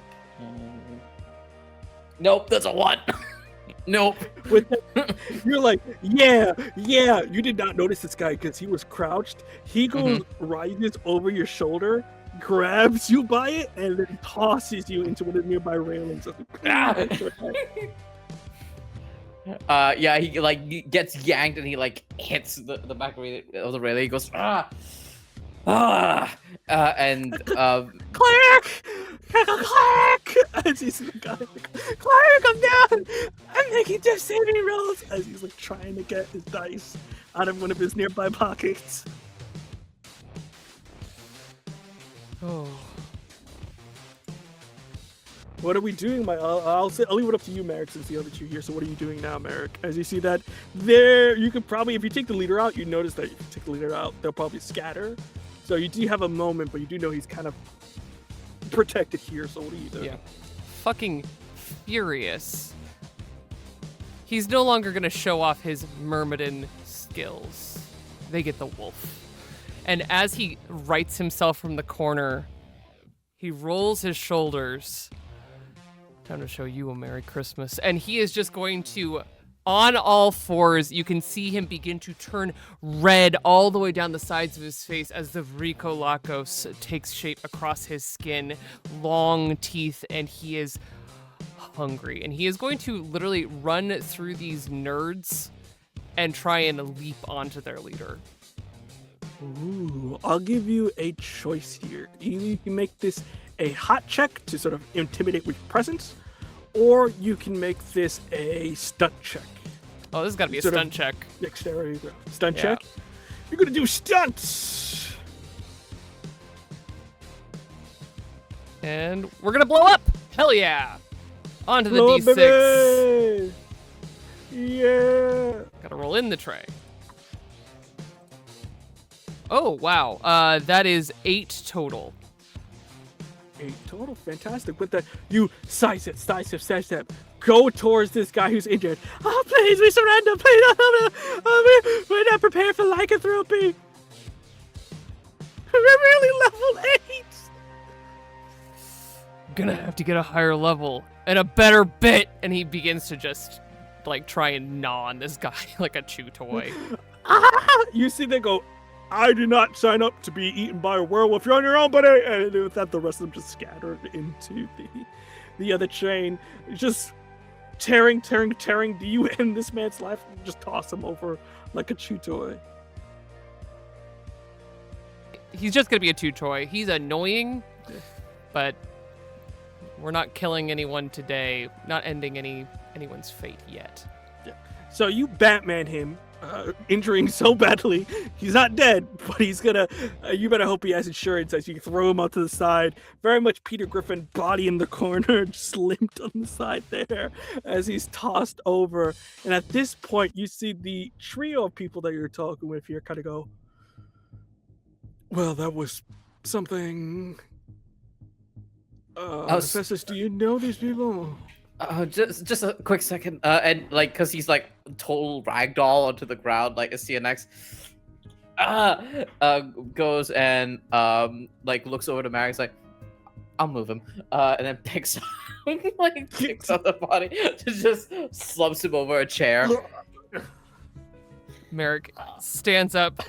Nope, that's a 1. Nope. With that, you're like, yeah. You did not notice this guy because he was crouched. He goes, rises over your shoulder, grabs you by it, and then tosses you into one of the nearby railings. Yeah, he like gets yanked and he like hits the back of the railing. He goes, and Clark! As he's the guy, Clark, I'm down! I'm making death saving rolls! As he's like trying to get his dice out of one of his nearby pockets. Oh. What are we doing? I'll leave it up to you, Merrick, since the other two here. So what are you doing now, Merrick? As you see that there, you could probably, if you take the leader out, you notice that if you take the leader out, they'll probably scatter. So you do have a moment, but you do know he's kind of protected here. So what are you doing? Yeah. Fucking furious. He's no longer gonna show off his Myrmidon skills. They get the wolf. And as he rights himself from the corner, he rolls his shoulders. Time to show you a Merry Christmas. And he is just going to, on all fours, you can see him begin to turn red all the way down the sides of his face as the Vrikolakos takes shape across his skin, long teeth, and he is hungry. And he is going to literally run through these nerds and try and leap onto their leader. Ooh, I'll give you a choice here. Either you can make this a hot check to sort of intimidate with presence, or you can make this a stunt check. Oh, this has got to be a Sort of stunt check. Dexterity stunt Yeah. check. You're gonna do stunts. And we're gonna blow up! Hell yeah! Onto the Blow up, D6. baby! Yeah. Gotta roll in the tray. Oh, wow. That is 8 total. 8 total, fantastic. With that, you sidestep, go towards this guy who's injured. Oh, please, we surrender, please. We're not prepared for lycanthropy. We're really level 8. Gonna have to get a higher level and a better bit. And he begins to just, like, try and gnaw on this guy like a chew toy. You see they go, I did not sign up to be eaten by a werewolf. You're on your own, buddy. And with that, the rest of them just scattered into the other train. Just tearing. Do you end this man's life? Just toss him over like a chew toy. he's just gonna be a two-toy. He's annoying, but we're not killing anyone today. Not ending anyone's fate yet. So you Batman him, injuring so badly, he's not dead, but he's gonna. You better hope he has insurance as you throw him out to the side. Very much Peter Griffin, body in the corner, just limped on the side there as he's tossed over. And at this point, you see the trio of people that you're talking with here kind of go, well, that was something. Festus, do you know these people? Just a quick second. And like, cause he's like total ragdoll onto the ground, like a CNX. Goes and like looks over to Marek's like, I'll move him. And then picks up the body, just slumps him over a chair. Merrick stands up,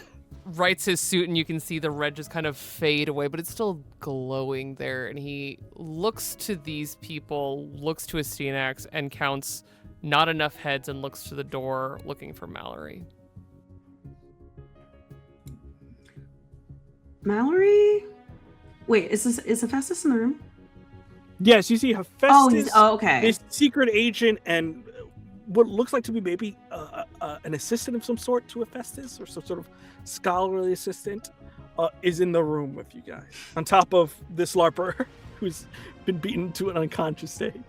rights his suit, and you can see the red just kind of fade away, but it's still glowing there. And he looks to these people, looks to his Steanax, and counts not enough heads and looks to the door looking for Mallory. Mallory? Wait, is Hephaestus in the room? Yes, you see Hephaestus, okay. this secret agent, and what looks like to be maybe an assistant of some sort to Hephaestus, or some sort of scholarly assistant, is in the room with you guys, on top of this LARPer who's been beaten to an unconscious state.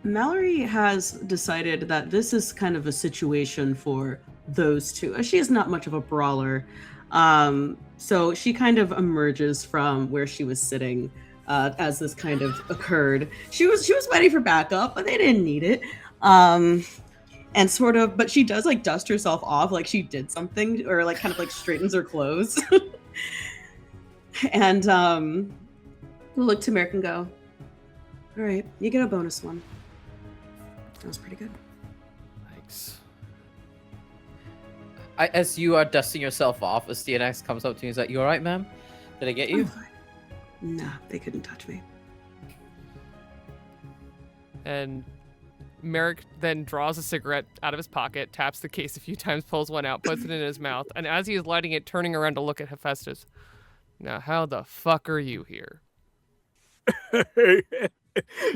Mallory has decided that this is kind of a situation for those two. She is not much of a brawler. So she kind of emerges from where she was sitting as this kind of occurred. She was waiting for backup, but they didn't need it. And sort of, but she does like dust herself off like she did something, or like kind of like straightens her clothes. And we'll look to Merrick and go, all right, you get a bonus one. That was pretty good. Thanks. As you are dusting yourself off, a CNX comes up to you and is like, you alright, ma'am? Did I get you? I'm fine. Nah, they couldn't touch me. And Merrick then draws a cigarette out of his pocket, taps the case a few times, pulls one out, puts it in his mouth, and as he is lighting it, turning around to look at Hephaestus. Now, how the fuck are you here?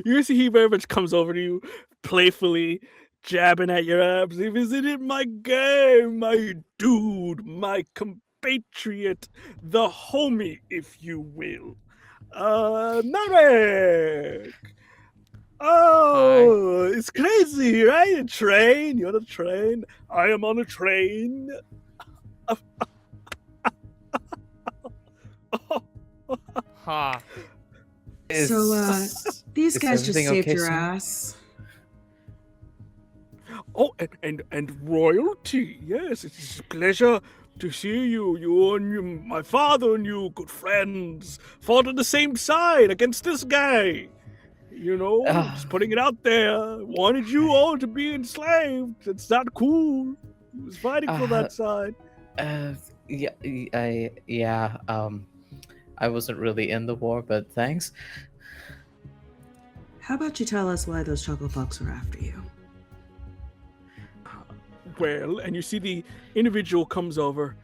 You see he very much comes over to you, playfully jabbing at your abs. Isn't it my game, my dude, my compatriot, the homie, if you will. Marek! Oh, Hi. It's crazy, right? A train, you're on a train, I am on a train. Ha. So, these guys just saved okay, your sir? ass. Oh, and royalty, yes, it's a pleasure to see you. You and my father and you, good friends, fought on the same side against this guy. You know, just putting it out there. Wanted you all to be enslaved. It's not cool. He was fighting for that side. I wasn't really in the war, but thanks. How about you tell us why those chocolate pucks were after you? Well, and you see the individual comes over.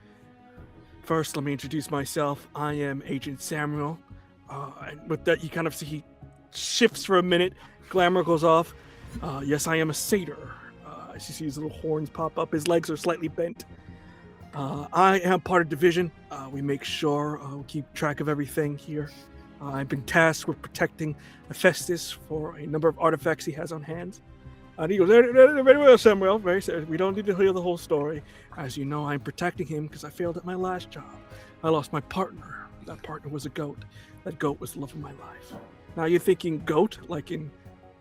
First, let me introduce myself. I am Agent Samuel. And with that, you kind of see he shifts for a minute. Glamour goes off. Yes, I am a satyr. As you see his little horns pop up, his legs are slightly bent. I am part of division. We make sure we keep track of everything here. I've been tasked with protecting Hephaestus for a number of artifacts he has on hand. And he goes, very well, Samuel, very serious. We don't need to hear the whole story. As you know, I'm protecting him because I failed at my last job. I lost my partner. That partner was a goat. That goat was the love of my life. Now you're thinking goat, like in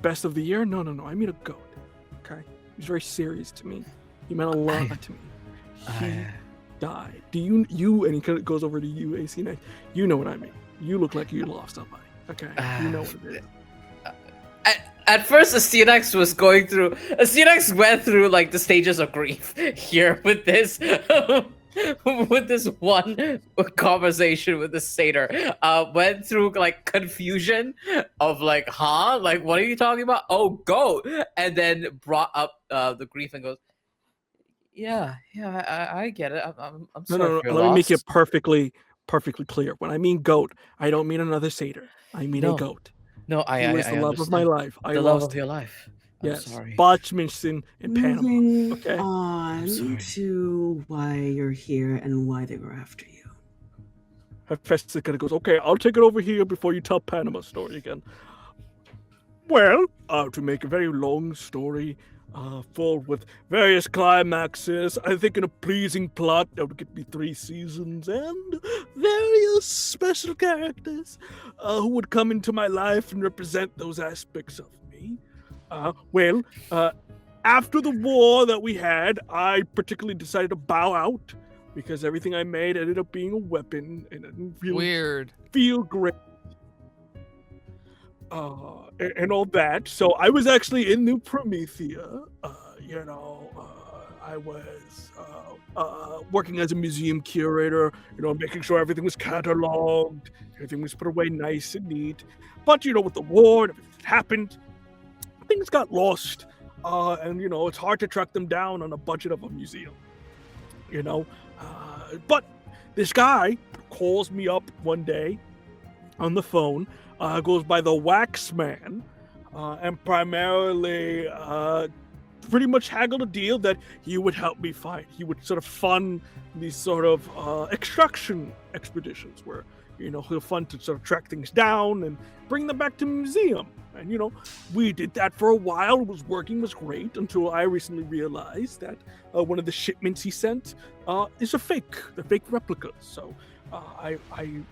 best of the year? No. I mean a goat. Okay? He was very serious to me. He meant a lot to me. He died. Do you, and he kind of goes over to you, AC Night. You know what I mean. You look like you lost somebody. Okay? You know what it is. At first, a CNX was going through. A CNX went through like the stages of grief here with this, with this one conversation with the satyr. Went through like confusion of like, huh? Like, what are you talking about? Oh, goat! And then brought up the grief and goes, Yeah, I get it. I'm No, sorry no, for no. your Let me make loss. it perfectly clear. When I mean goat, I don't mean another satyr. I mean a No, goat. no, He was the I love of my understand. life. I The love lost of him. your life. I'm Yes, sorry. Botchmanson in Panama. Moving Okay. on sorry. to why you're here and why they were after you. Hephaestus kind of goes, okay, I'll take it over here before you tell Panama story again. Well, to make a very long story, full with various climaxes, I think in a pleasing plot that would get me 3 seasons and various special characters who would come into my life and represent those aspects of me. Well, after the war that we had, I particularly decided to bow out because everything I made ended up being a weapon and I didn't really Weird. feel great. And all that. So I was actually in New Promethea. I was working as a museum curator. Making sure everything was cataloged, everything was put away nice and neat. But with the war and everything that happened, things got lost. And it's hard to track them down on a budget of a museum. But this guy calls me up one day on the phone. Goes by the Wax Man, and primarily pretty much haggled a deal that he would help me fight. He would sort of fund these sort of extraction expeditions where, he'll fund to sort of track things down and bring them back to the museum. And, we did that for a while. It was working, was great, until I recently realized that one of the shipments he sent is a fake. They're fake replicas. So I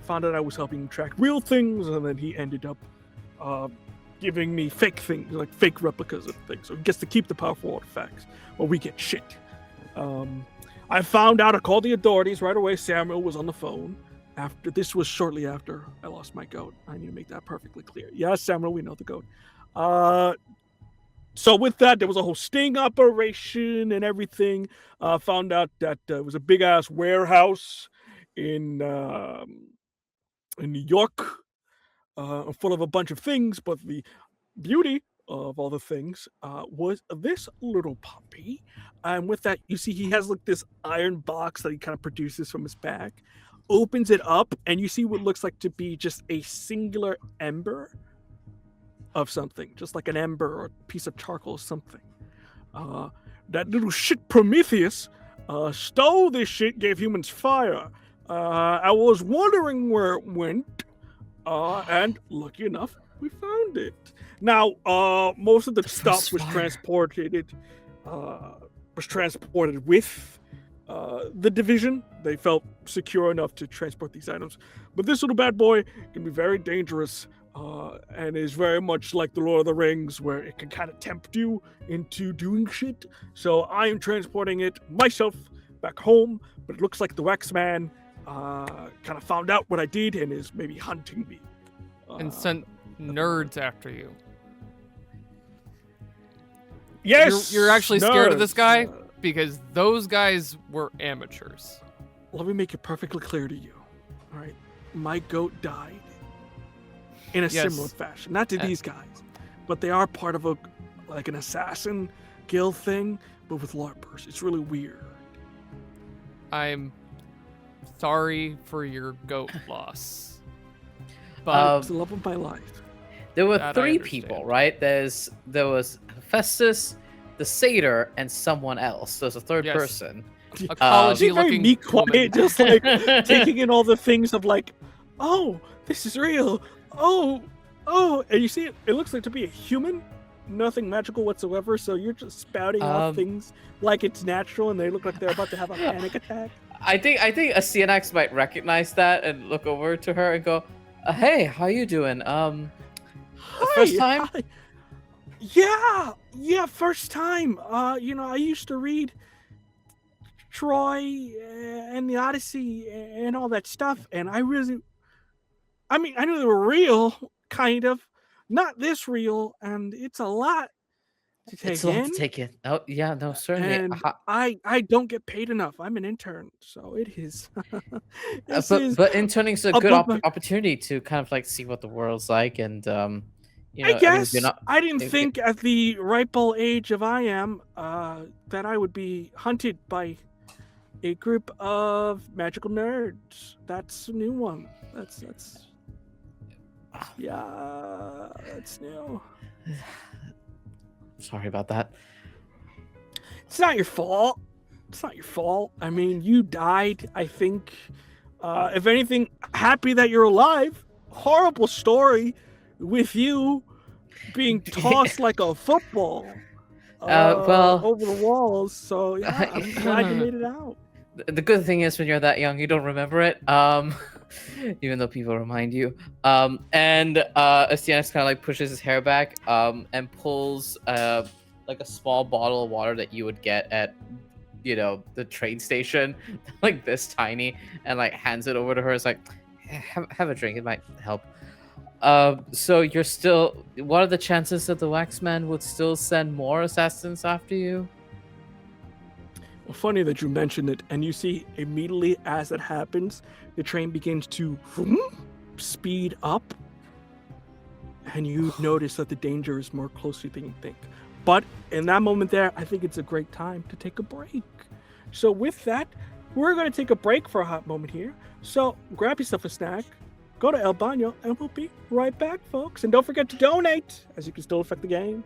found out I was helping him track real things, and then he ended up giving me fake things, like fake replicas of things. So he gets to keep the powerful artifacts, while we get shit. I found out, I called the authorities right away. Samuel was on the phone. This was shortly after I lost my goat. I need to make that perfectly clear. Yes, Samuel, we know the goat. So with that, there was a whole sting operation and everything. Found out that it was a big ass warehouse in New York, full of a bunch of things. But the beauty of all the things was this little puppy. And with that, you see he has like this iron box that he kind of produces from his back. Opens it up, and you see what looks like to be just a singular ember of something, just like an ember or a piece of charcoal or something. That little shit Prometheus stole this shit, gave humans fire. I was wondering where it went, and lucky enough, we found it. Now, most of the stuff was transported with the division. They felt secure enough to transport these items. But this little bad boy can be very dangerous, and is very much like the Lord of the Rings, where it can kind of tempt you into doing shit. So I am transporting it myself back home, but it looks like the Wax Man kind of found out what I did and is maybe hunting me. And sent nerds after you. Yes! You're actually scared of this nerds. guy? Because those guys were amateurs. Let me make it perfectly clear to you. All right, my goat died in a similar fashion. Not to these guys, but they are part of an assassin guild thing, but with LARPers. It's really weird. I'm sorry for your goat loss. But It's the love of my life. There were That I 3 understand. people, right? There was Hephaestus, the satyr, and someone else. There's a third Yes. person. a Very college-looking meek, quiet, woman. just like taking in all the things of like, oh, this is real. Oh, and you see it looks like to be a human, nothing magical whatsoever. So you're just spouting off things like it's natural, and they look like they're about to have a panic attack. I think a CNX might recognize that and look over to her and go, "Hey, how you doing? First time?" Hi. Yeah, first time. I used to read Troy and the Odyssey and all that stuff, and I knew they were real, kind of, not this real, and it's a lot to take It's a lot in. to take in. Oh, yeah, no, certainly. And I don't get paid enough. I'm an intern, so it is. But interning's a good above my- opportunity to kind of like see what the world's like and You I know, guess you're not. I didn't if- think at the ripe old age of I am that I would be hunted by a group of magical nerds. That's a new one. That's yeah, that's new. Sorry about that. It's not your fault. It's not your fault. I mean, you died. I think. If anything, happy that you're alive. Horrible story with you being tossed like a football. Well, over the walls. So yeah, I'm glad you made it out. The good thing is when you're that young, you don't remember it. Even though people remind you. And Astianus kind of like pushes his hair back, and pulls like a small bottle of water that you would get at, you know, the train station, like this tiny, and like hands it over to her. It's like, have a drink. It might help. So you're still. What are the chances that the Waxman would still send more assassins after you? Well, funny that you mentioned it, and you see immediately as it happens, the train begins to speed up, and you notice that the danger is more closely than you think. But in that moment there, I think it's a great time to take a break. So with that, we're going to take a break for a hot moment here. So grab yourself a snack, go to El Baño, and we'll be right back, folks. And don't forget to donate, as you can still affect the game.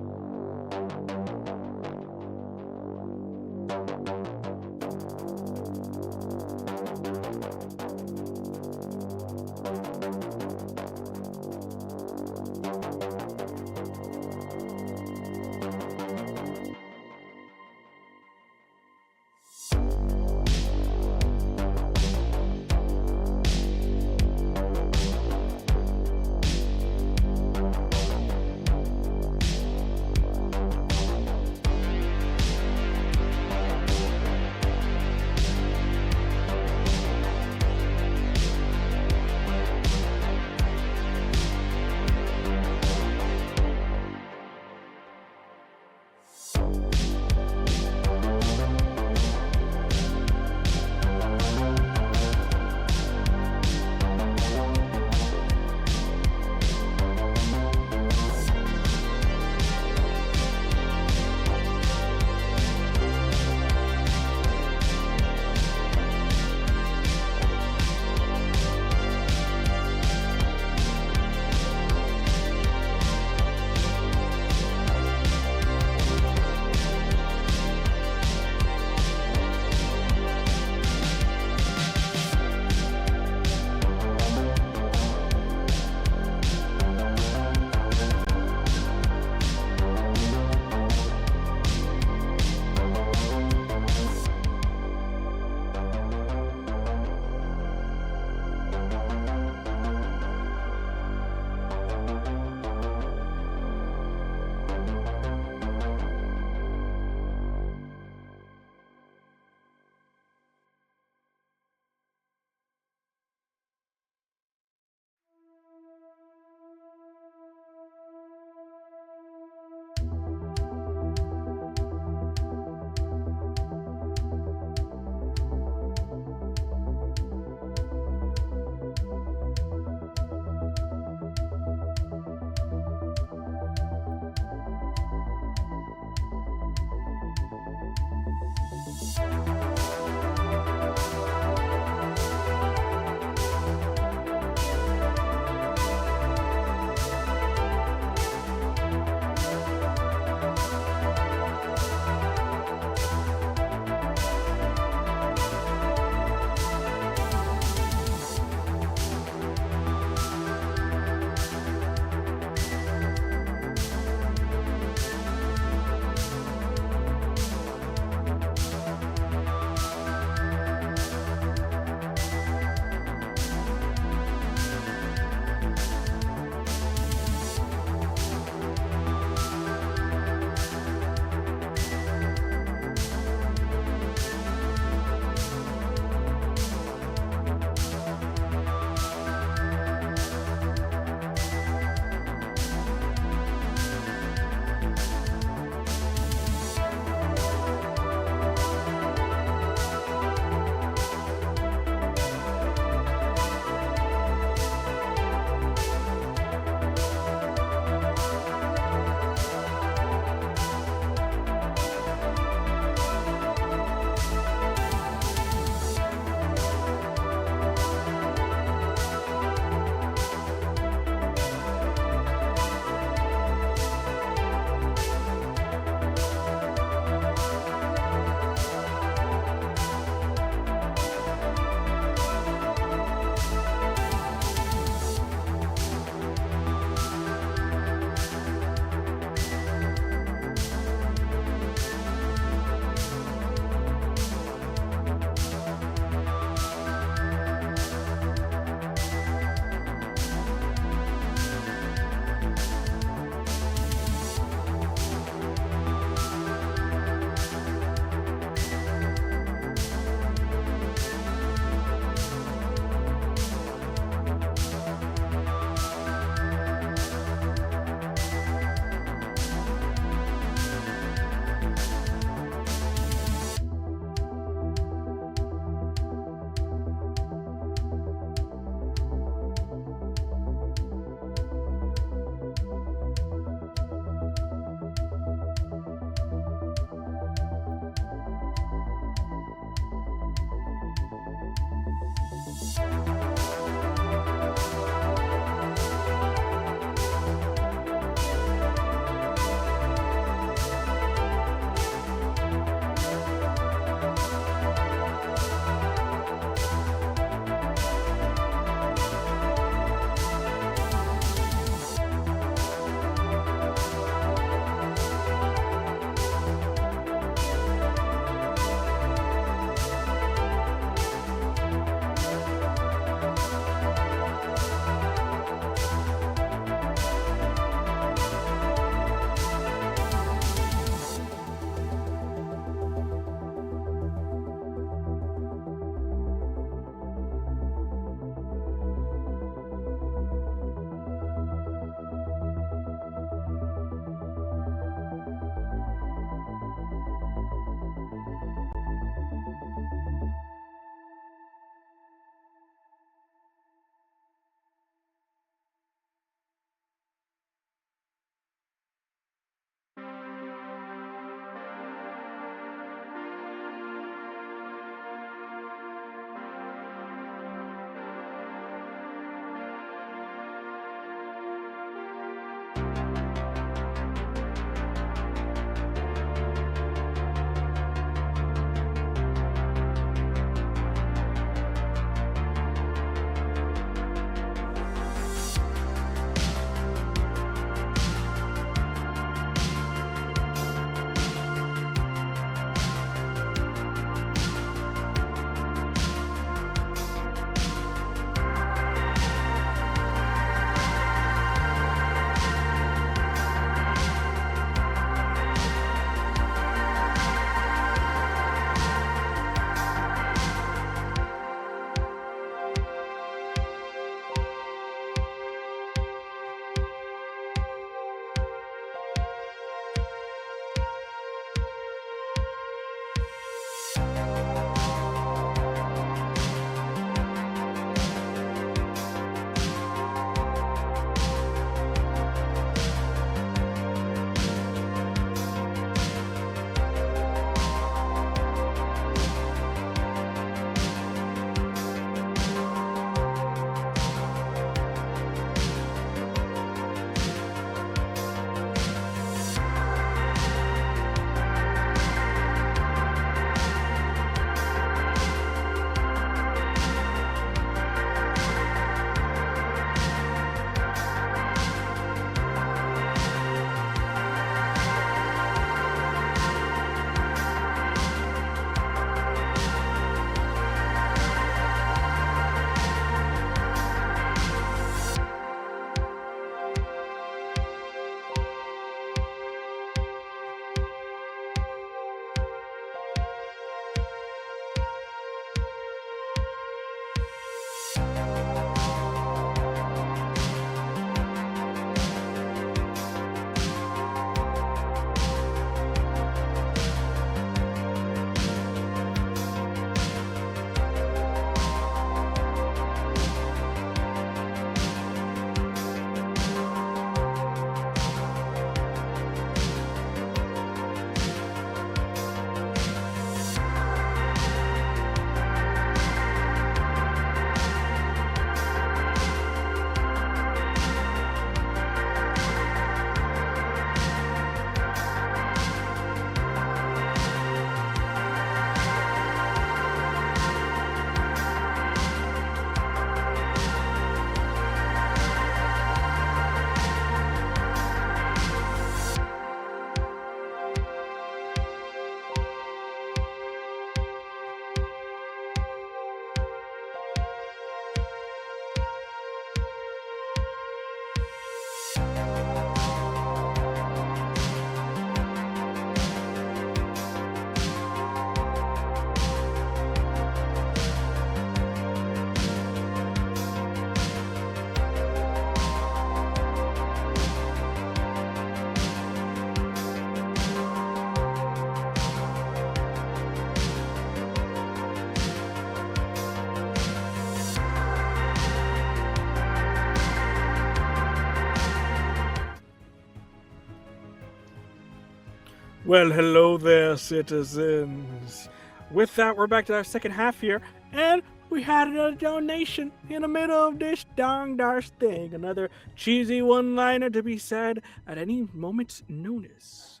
Well, hello there, citizens. With that, we're back to our second half here, and we had a donation in the middle of this dong darsh thing. Another cheesy one-liner to be said at any moment's notice.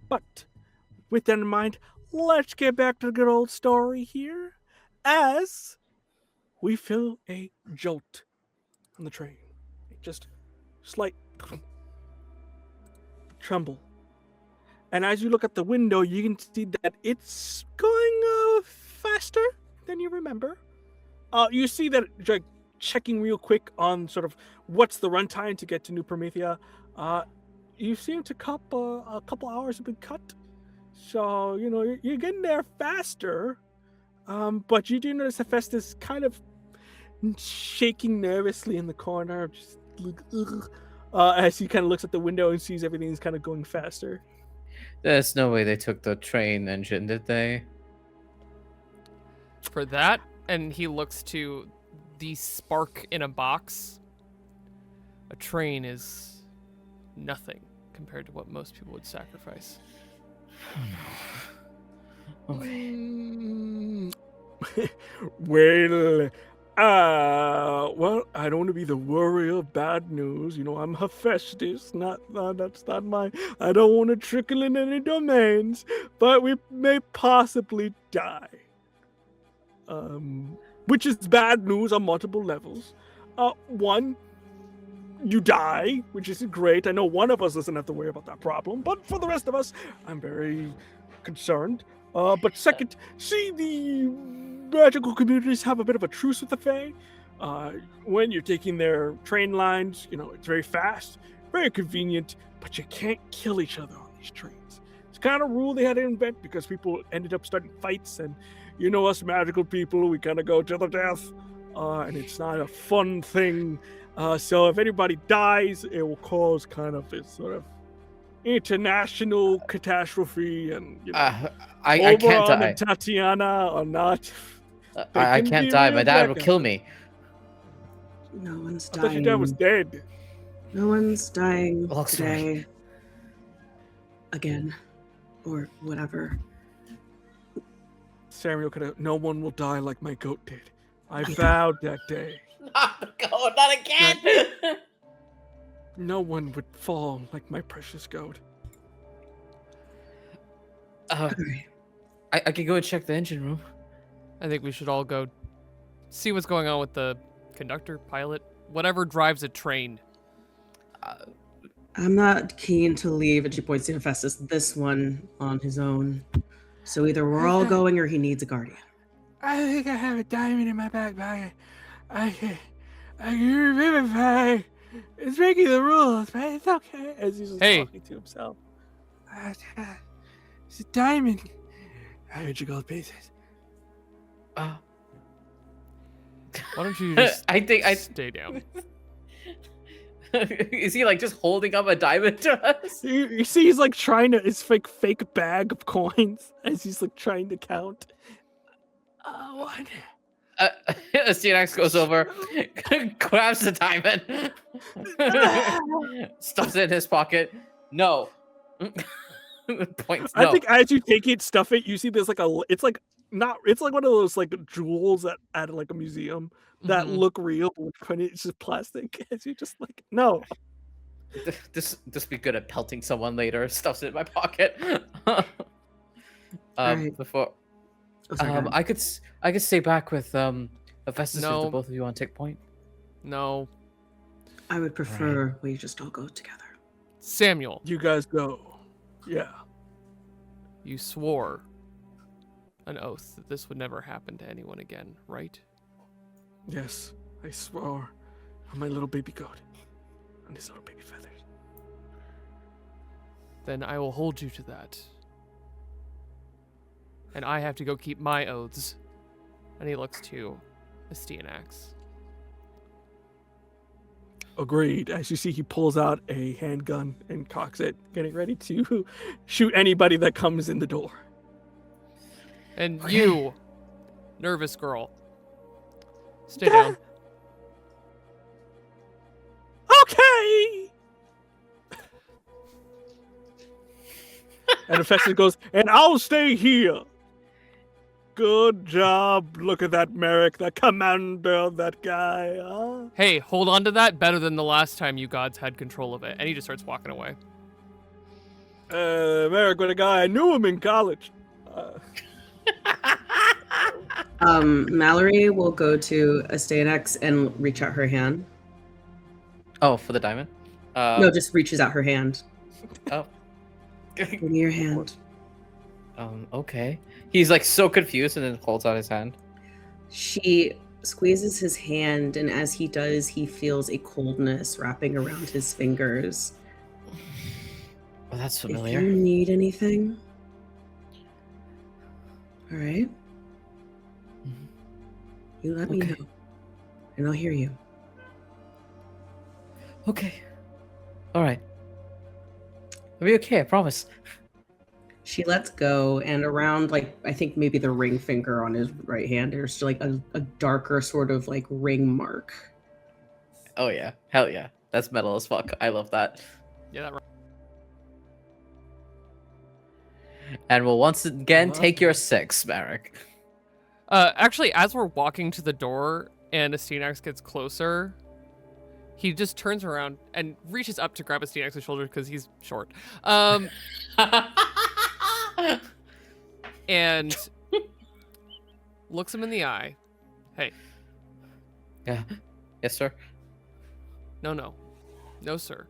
But with that in mind, let's get back to the good old story here, as we feel a jolt on the train. Just slight tremble. And as you look at the window, you can see that it's going faster than you remember. You see that, like, checking real quick on sort of what's the runtime to get to New Promethea. You seem to a couple hours have been cut, so you're getting there faster. But you do notice Hephaestus kind of shaking nervously in the corner, just as he kind of looks at the window and sees everything's kind of going faster. There's no way they took the train engine, did they? For that, and he looks to the spark in a box. A train is nothing compared to what most people would sacrifice. Okay. Well, I don't want to be the worry of bad news. I'm Hephaestus. That's not my. I don't want to trickle in any domains, but we may possibly die. Which is bad news on multiple levels. One, you die, which is great. I know one of us doesn't have to worry about that problem, but for the rest of us, I'm very concerned. But second, see, the magical communities have a bit of a truce with the Fae. When you're taking their train lines, it's very fast, very convenient, but you can't kill each other on these trains. It's kind of rule they had to invent because people ended up starting fights, and us magical people, we kind of go to the death, and it's not a fun thing. So if anybody dies, it will cause kind of this sort of international catastrophe, and I can't Oberon die. and Tatiana are not. I can can't be die. real My dad will black kill guys. me. No one's I thought your dad was dying. dead. No one's dying Long story. today. Again. Or whatever. Samuel could have. No one will die like my goat did. I vowed that day. Not again. No one would fall like my precious goat. Okay. I can go and check the engine room. I think we should all go see what's going on with the conductor, pilot, whatever drives a train. I'm not keen to leave, and she points to Hephaestus, this one on his own. So either we're all going or he needs a guardian. I think I have a diamond in my back pocket. I can remember. It's breaking the rules, but it's okay. As he's just talking to himself. It's a diamond. I heard your gold pieces. Why don't you just I think stay down? Is he like just holding up a diamond to us? You see, he's like trying to. It's like fake bag of coins as he's like trying to count. One. CNX goes over, grabs the diamond, stuffs it in his pocket. No. Points. No. I think as you take it, stuff it, you see there's like it's like one of those like jewels at like a museum that look real, but it's just plastic. As you just like, no. This be good at pelting someone later. Stuffs it in my pocket. Right. Before Oh, sorry, go ahead. I could stay back with Hephaestus No. if the both of you want to take point. No. I would prefer we just all go together. Samuel, You guys go. Yeah. you swore an oath that this would never happen to anyone again, right? Yes. I swore on my little baby goat. On his little baby feathers. Then I will hold you to that. And I have to go keep my oaths. And he looks to Astyanax. Agreed. As you see, he pulls out a handgun and cocks it, getting ready to shoot anybody that comes in the door. And you, nervous girl, stay down. Okay. And Festus goes, and I'll stay here. Good job. Look at that Merrick, that commander, that guy. Huh? Hey, hold on to that. Better than the last time you gods had control of it. And he just starts walking away. Merrick, what a guy. I knew him in college. Mallory will go to Astanex and reach out her hand. Oh, for the diamond? No, just reaches out her hand. Oh. Give me your hand. Okay. He's like so confused and then holds out his hand. She squeezes his hand, and as he does, he feels a coldness wrapping around his fingers. Well, that's familiar. If you need anything, all right? You let me know, and I'll hear you. Okay. All right. I'll be okay, I promise. She lets go, and around, like, I think maybe the ring finger on his right hand, there's like a darker sort of like ring mark. Oh yeah. Hell yeah. That's metal as fuck. I love that. Yeah, that. And we'll once again take your 6, Merrick. Actually, as we're walking to the door and Astanex gets closer, he just turns around and reaches up to grab Astanex's shoulder because he's short. And looks him in the eye. Hey. Yeah. Yes, sir. No, sir.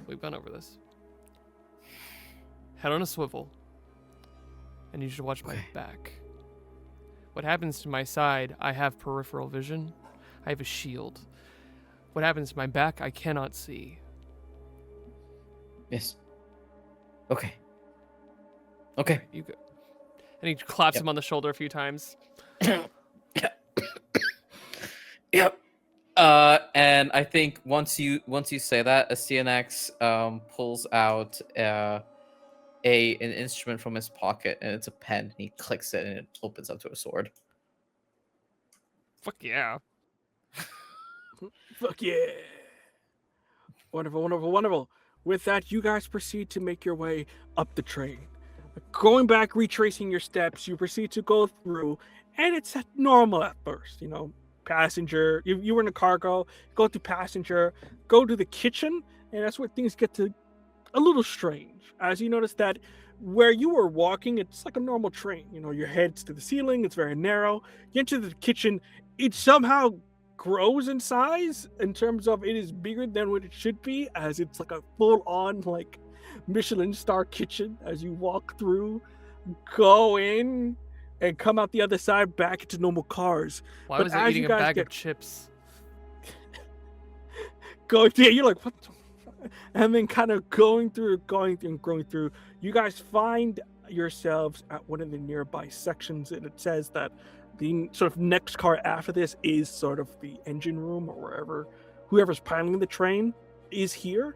We've gone over this. Head on a swivel. And you should watch my back. What happens to my side, I have peripheral vision. I have a shield. What happens to my back, I cannot see. Yes. Okay. Okay. You go. And he claps him on the shoulder a few times. Yep. And I think once you say that, Astanex pulls out an instrument from his pocket, and it's a pen. He clicks it, and it opens up to a sword. Fuck yeah. Fuck yeah. Wonderful, wonderful, wonderful. With that, you guys proceed to make your way up the train. Going back, retracing your steps, you proceed to go through, and it's normal at first, you know, passenger, you were in a cargo, go to passenger, go to the kitchen, and that's where things get to a little strange. As you notice that where you were walking, it's like a normal train, you know, your head's to the ceiling, it's very narrow. You enter the kitchen, it somehow grows in size in terms of it is bigger than what it should be, as it's like a full-on like Michelin star kitchen. As you walk through, go in and come out the other side back into normal cars. Why But was it as eating you a guys bag get- of chips? Going through, you're like, what the and then kind of going through, you guys find yourselves at one of the nearby sections, and it says that the sort of next car after this is sort of the engine room, or wherever whoever's piloting the train is here.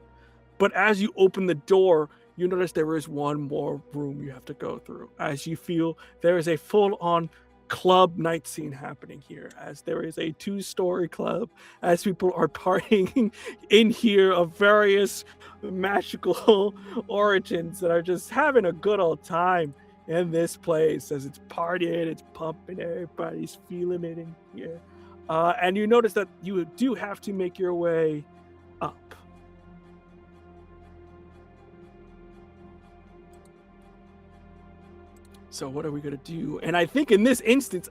But as you open the door, you notice there is one more room you have to go through, as you feel there is a full-on club night scene happening here, as there is a 2-story club, as people are partying in here of various magical origins that are just having a good old time in this place, as it's partying, it's pumping, everybody's feeling it in here. And you notice that you do have to make your way up. So what are we gonna do? And I think in this instance,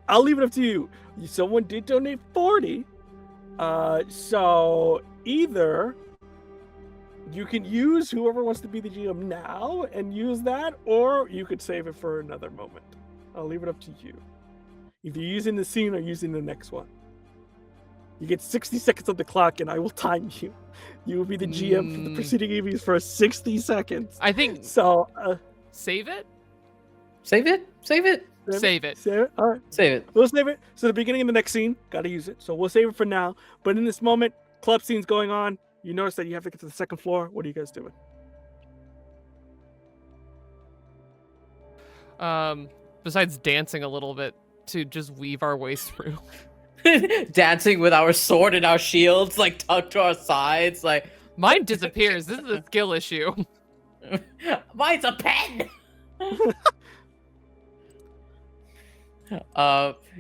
I'll leave it up to you. Someone did donate 40. So either you can use whoever wants to be the GM now and use that, or you could save it for another moment. I'll leave it up to you. Either using the scene or using the next one. You get 60 seconds on the clock, and I will time you. You will be the GM for the preceding evenings for 60 seconds. I think So, save it? Save it. Save it. Save it. All right. Save it. We'll save it. So the beginning of the next scene, gotta use it. So we'll save it for now. But in this moment, club scene's going on. You notice that you have to get to the second floor. What are you guys doing? Besides dancing a little bit to just weave our way through. Dancing with our sword and our shields like tucked to our sides, like Mine disappears. This is a skill issue. Mine's a pen.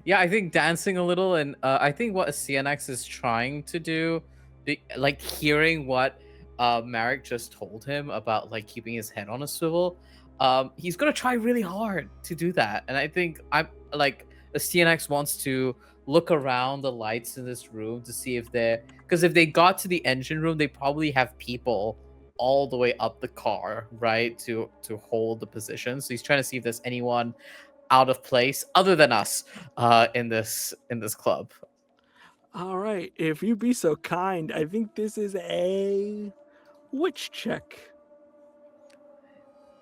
Yeah, I think dancing a little, and I think what CNX is trying to do, like hearing what Marek just told him about like keeping his head on a swivel, he's gonna try really hard to do that. And I think I'm like the CNX wants to look around the lights in this room to see if because if they got to the engine room, they probably have people all the way up the car, right, to hold the position. So he's trying to see if there's anyone out of place other than us in this club. All right, if you be so kind, I think this is a witch check.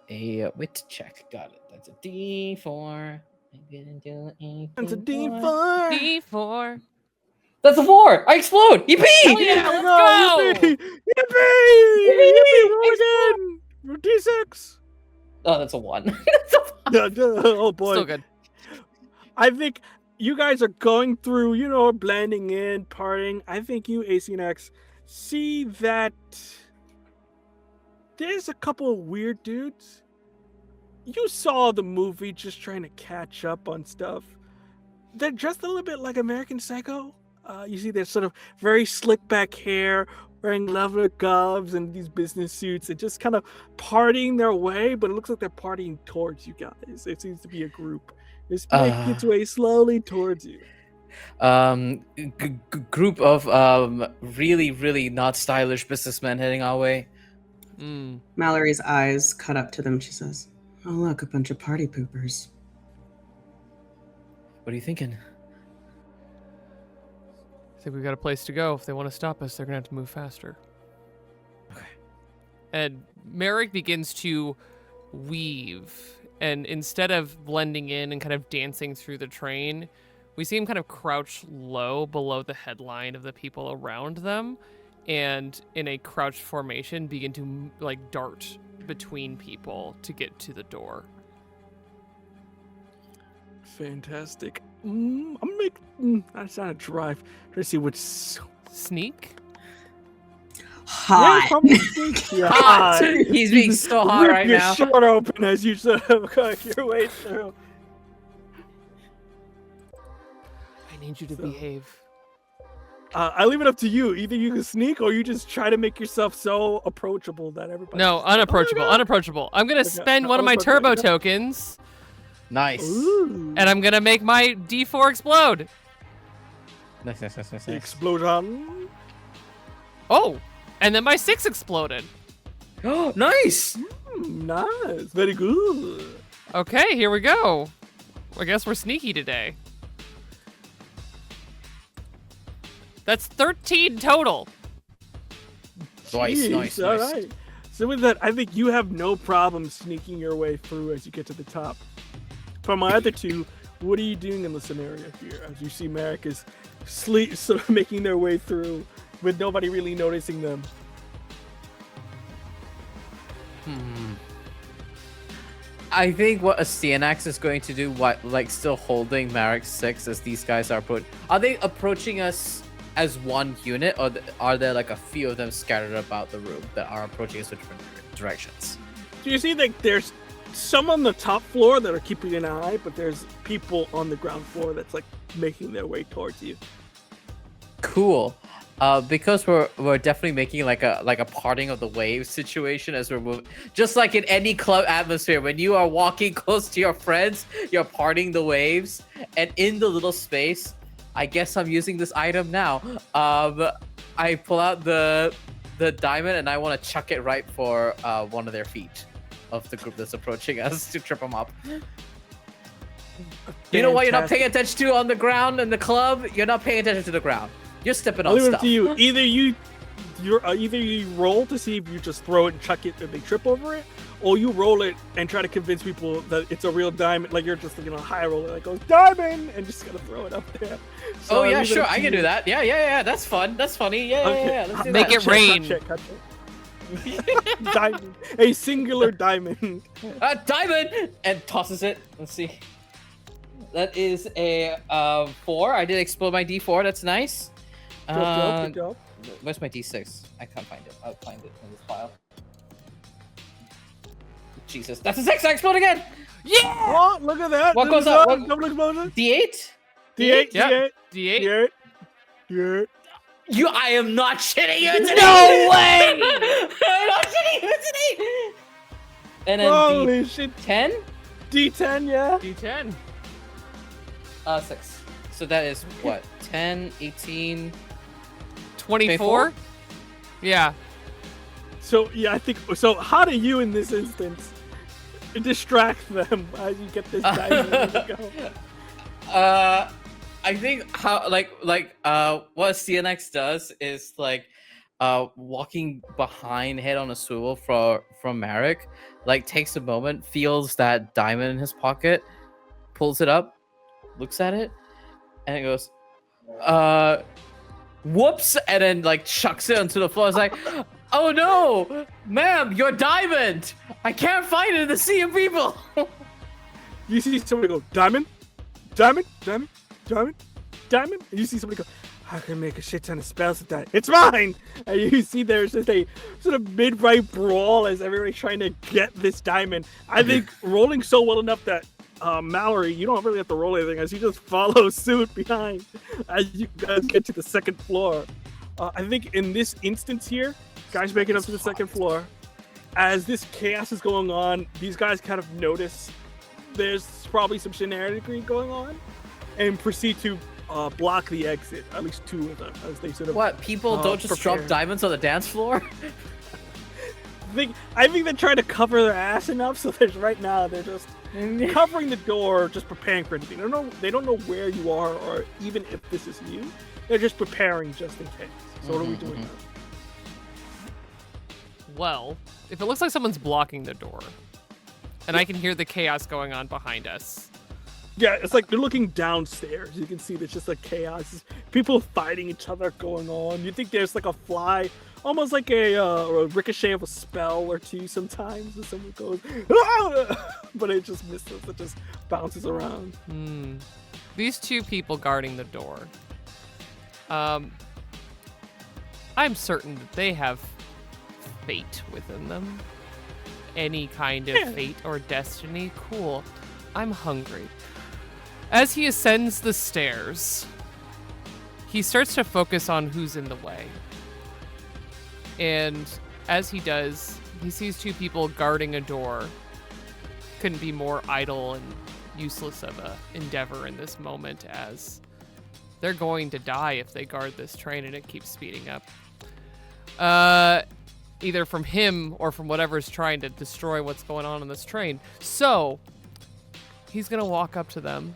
A wit check. Got it. That's a D4. I'm gonna do It's a D4. D4. D4. That's a 4. I explode. Yippee! Hell yeah, let's go! Yippee! Yippee! Yippee! Roll again. D6. Oh, that's a 1. That's a 1. Oh boy. Still good. I think you guys are going through, blending in, partying. I think you, ACNX, see that there's a couple of weird dudes. You saw the movie just trying to catch up on stuff. They're dressed a little bit like American Psycho. You see their sort of very slick back hair, wearing leather gloves and these business suits, and just kind of partying their way, but it looks like they're partying towards you guys. It seems to be a group. It's making its way slowly towards you. Group of really, really not stylish businessmen heading our way. Mallory's eyes cut up to them. She says, "Oh, look, a bunch of party poopers." What are you thinking? I think we got a place to go. If they want to stop us, they're gonna have to move faster. Okay. And Merrick begins to weave, and instead of blending in and kind of dancing through the train, we see him kind of crouch low below the headline of the people around them, and in a crouched formation begin to like dart between people to get to the door. Fantastic. I'm that's not a drive. Trying to see which. Sneak? Hot. Yeah, probably sneak. Yeah, Hot. hot. He's being so hot Rip right your now. shirt open as you sort of cook your way through. I need you to So- behave. I leave it up to you. Either you can sneak or you just try to make yourself so approachable that everybody. No, unapproachable, unapproachable. I'm gonna Okay, spend no, one of my unapproachable, turbo okay. tokens, Nice. Ooh. and I'm gonna make my D4 explode. Nice. Explosion. Oh, and then my 6 exploded. Oh, nice. Nice. Very good. Okay, here we go. I guess we're sneaky today. That's 13 total. Nice. All right. So with that, I think you have no problem sneaking your way through as you get to the top. For my other two, what are you doing in the scenario here? As you see Merrick is sort of making their way through with nobody really noticing them. I think what a CNX is going to do, still holding Marek's 6 as these guys are approaching. Are they approaching us as one unit, or are there like a few of them scattered about the room that are approaching us from different directions? So you see that there's some on the top floor that are keeping an eye, but there's people on the ground floor that's like making their way towards you. Cool. Because we're definitely making like a parting of the waves situation as we're moving. Just like in any club atmosphere, when you are walking close to your friends, you're parting the waves. And in the little space, I guess I'm using this item now. I pull out the diamond and I want to chuck it right for one of their feet of the group that's approaching us to trip them up. You know what you're not paying attention to on the ground in the club? You're not paying attention to the ground. You're stepping I'll on leave it stuff. up to you. Either you roll to see if you just throw it and chuck it and they trip over it, or you roll it and try to convince people that it's a real diamond. Like you're just thinking a high roller that goes diamond and just gonna throw it up there. So Oh I'll yeah, leave it sure, up to I can you. do that. Yeah, that's fun. That's funny. Yeah. Let's do Make that. it rain. Cut check. Diamond. A singular diamond. Diamond! And tosses it. Let's see. That is a 4. I did explode my D4. That's nice. Good job. Where's my D6? I can't find it. I'll find it in this file. Jesus, that's a 6. I explode again. Yeah! Oh, look at that. What goes up? What- Double explosion. D8. D8. Yep. D8. D8. D8. I am not shitting you today. No way! I'm not shitting you today. And then Holy shit. D10. D10, yeah. D10. 6. So that is what? 10, 18. 24? Yeah. So yeah, I think so. How do you in this instance distract them as you get this diamond ready to go? I think how what CNX does is walking behind, head on a swivel from Marek, takes a moment, feels that diamond in his pocket, pulls it up, looks at it, and it goes, whoops, and then chucks it onto the floor. It's like, oh no, ma'am, your diamond! I can't find it in the sea of people. You see somebody go, diamond, diamond, diamond, diamond, diamond, and you see somebody go, I can make a shit ton of spells with that. It's mine! And you see there's just a sort of mid-right brawl as everybody's trying to get this diamond. I think rolling so well enough that Mallory, you don't really have to roll anything as you just follow suit behind as you guys get to the second floor. I think in this instance here, guys make it up to the second floor. As this chaos is going on, these guys kind of notice there's probably some shenanigans going on and proceed to block the exit, at least 2 of them, as they sort of... What, people don't just prepare. drop diamonds on the dance floor? I think they're trying to cover their ass enough, so there's right now they're just covering the door, just preparing for anything. They don't know where you are, or even if this is you. They're just preparing just in case. So what are we doing now? Well, if it looks like someone's blocking the door, and I can hear the chaos going on behind us. Yeah, it's like they're looking downstairs. You can see there's just like chaos. People fighting each other going on. You think there's like a fly, almost like a ricochet of a spell or two sometimes. And someone goes, ah! But it just misses. It just bounces around. These 2 people guarding the door. I'm certain that they have fate within them. Any kind of fate or destiny. Cool. I'm hungry. As he ascends the stairs, he starts to focus on who's in the way. And as he does, he sees 2 people guarding a door. Couldn't be more idle and useless of a endeavor in this moment, as they're going to die if they guard this train and it keeps speeding up. Either from him or from whatever's trying to destroy what's going on this train. So he's gonna walk up to them,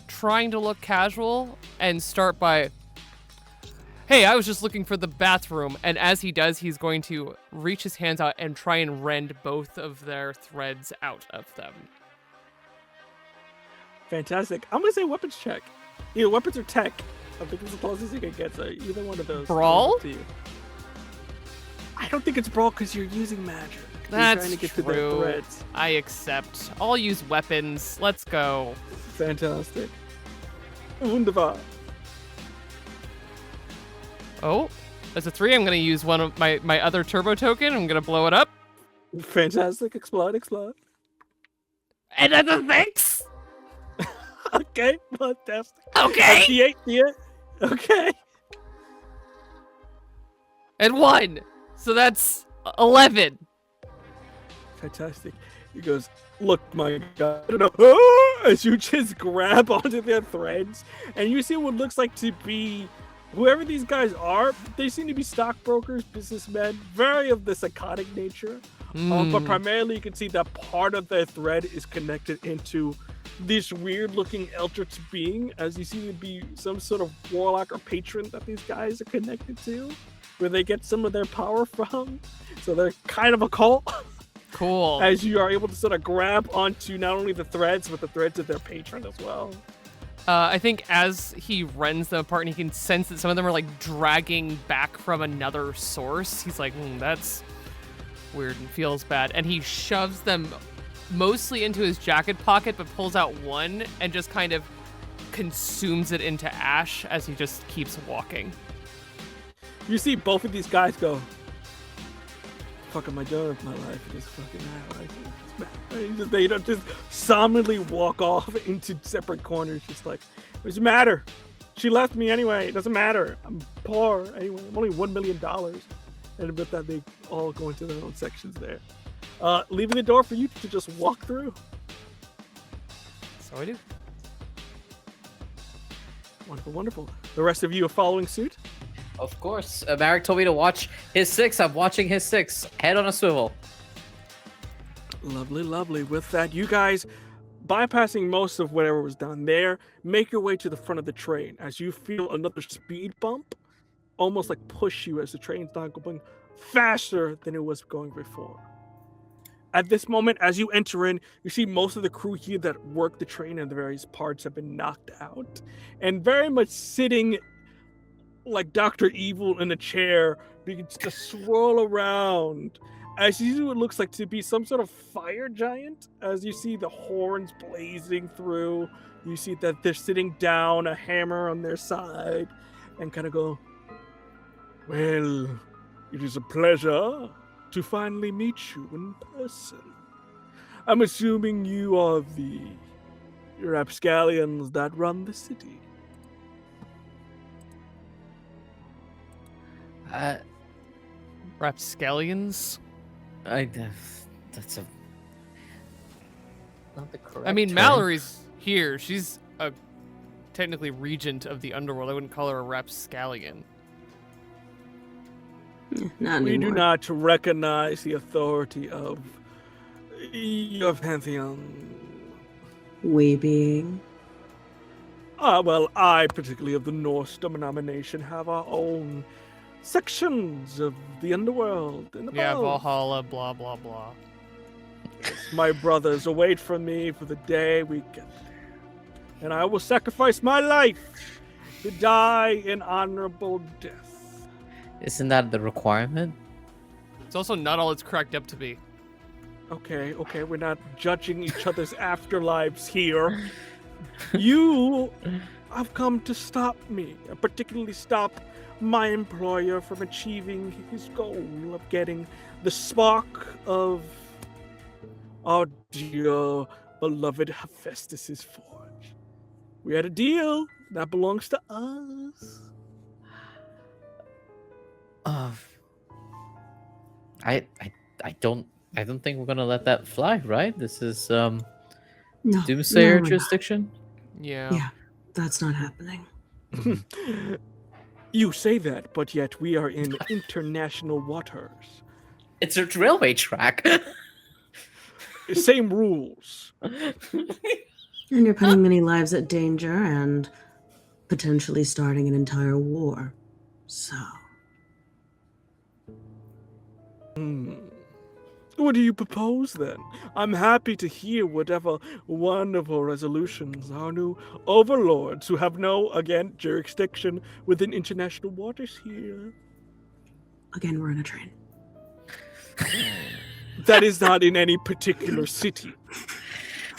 trying to look casual, and start by, hey, I was just looking for the bathroom. And as he does, he's going to reach his hands out and try and rend both of their threads out of them. Fantastic. I'm gonna say weapons check. Either weapons or tech. I think it's the closest you can get. So either one of those. Brawl? To you. I don't think it's brawl because you're using magic. You're That's trying to get to the true. threads. I accept. I'll use weapons. Let's go. Fantastic. Wunderbar. Oh, that's a 3. I'm going to use one of my other turbo token. I'm going to blow it up. Fantastic. Explode, explode. And that's a 6. Okay, fantastic. Okay. D8, D8. Okay. And 1. So that's 11. Fantastic. He goes, look, my God. I don't know. As you just grab onto their threads, and you see what looks like to be whoever these guys are. They seem to be stockbrokers, businessmen, very of the psychotic nature. But primarily, you can see that part of their thread is connected into this weird-looking eldritch being, as you see to be some sort of warlock or patron that these guys are connected to, where they get some of their power from. So they're kind of a cult. Cool. As you are able to sort of grab onto not only the threads, but the threads of their patron as well. I think as he rends them apart and he can sense that some of them are like dragging back from another source, he's like, that's weird and feels bad. And he shoves them mostly into his jacket pocket, but pulls out one and just kind of consumes it into ash as he just keeps walking. You see both of these guys go, fuck am I doing with my life? Just fucking they don't just somberly walk off into separate corners, just like, what does it matter? She left me anyway. It doesn't matter. I'm poor anyway. I'm only $1 million. And with that, they all go into their own sections there. Leaving the door for you to just walk through. So I do. Wonderful, wonderful. The rest of you are following suit? Of course. Marek told me to watch his 6. I'm watching his 6. Head on a swivel. Lovely, lovely. With that, you guys, bypassing most of whatever was down there, make your way to the front of the train as you feel another speed bump almost like push you as the train's not going faster than it was going before. At this moment, as you enter in, you see most of the crew here that work the train and the various parts have been knocked out and very much sitting like Dr. Evil in a chair, begins to swirl around as you see what looks like to be some sort of fire giant. As you see the horns blazing through, you see that they're sitting down, a hammer on their side, and kind of go, well, it is a pleasure to finally meet you in person. I'm assuming you are the rapscallions that run the city. Rapscallions? That's not the correct I mean, term. Mallory's here. She's a technically regent of the underworld. I wouldn't call her a rapscallion. Not We do anymore. not recognize the authority of your pantheon. We being. Well, I, particularly of the Norse denomination, have our own sections of the underworld and Yeah, above. Valhalla, blah, blah, blah. My brothers await for me for the day we get there. And I will sacrifice my life to die an honorable death. Isn't that the requirement? It's also not all it's cracked up to be. Okay, we're not judging each other's afterlives here. You have come to stop me, particularly stop my employer from achieving his goal of getting the spark of our dear beloved Hephaestus's forge. We had a deal that belongs to us. I don't think we're gonna let that fly, right? This is No. Doomsayer we're not. jurisdiction. Yeah. Yeah, that's not happening. You say that, but yet we are in international waters. It's a railway track. Same rules. And you're putting many lives at danger and potentially starting an entire war. So, What do you propose then? I'm happy to hear whatever wonderful resolutions our new overlords, who have no, again, jurisdiction within international waters here. again, we're in a train. That is not in any particular city.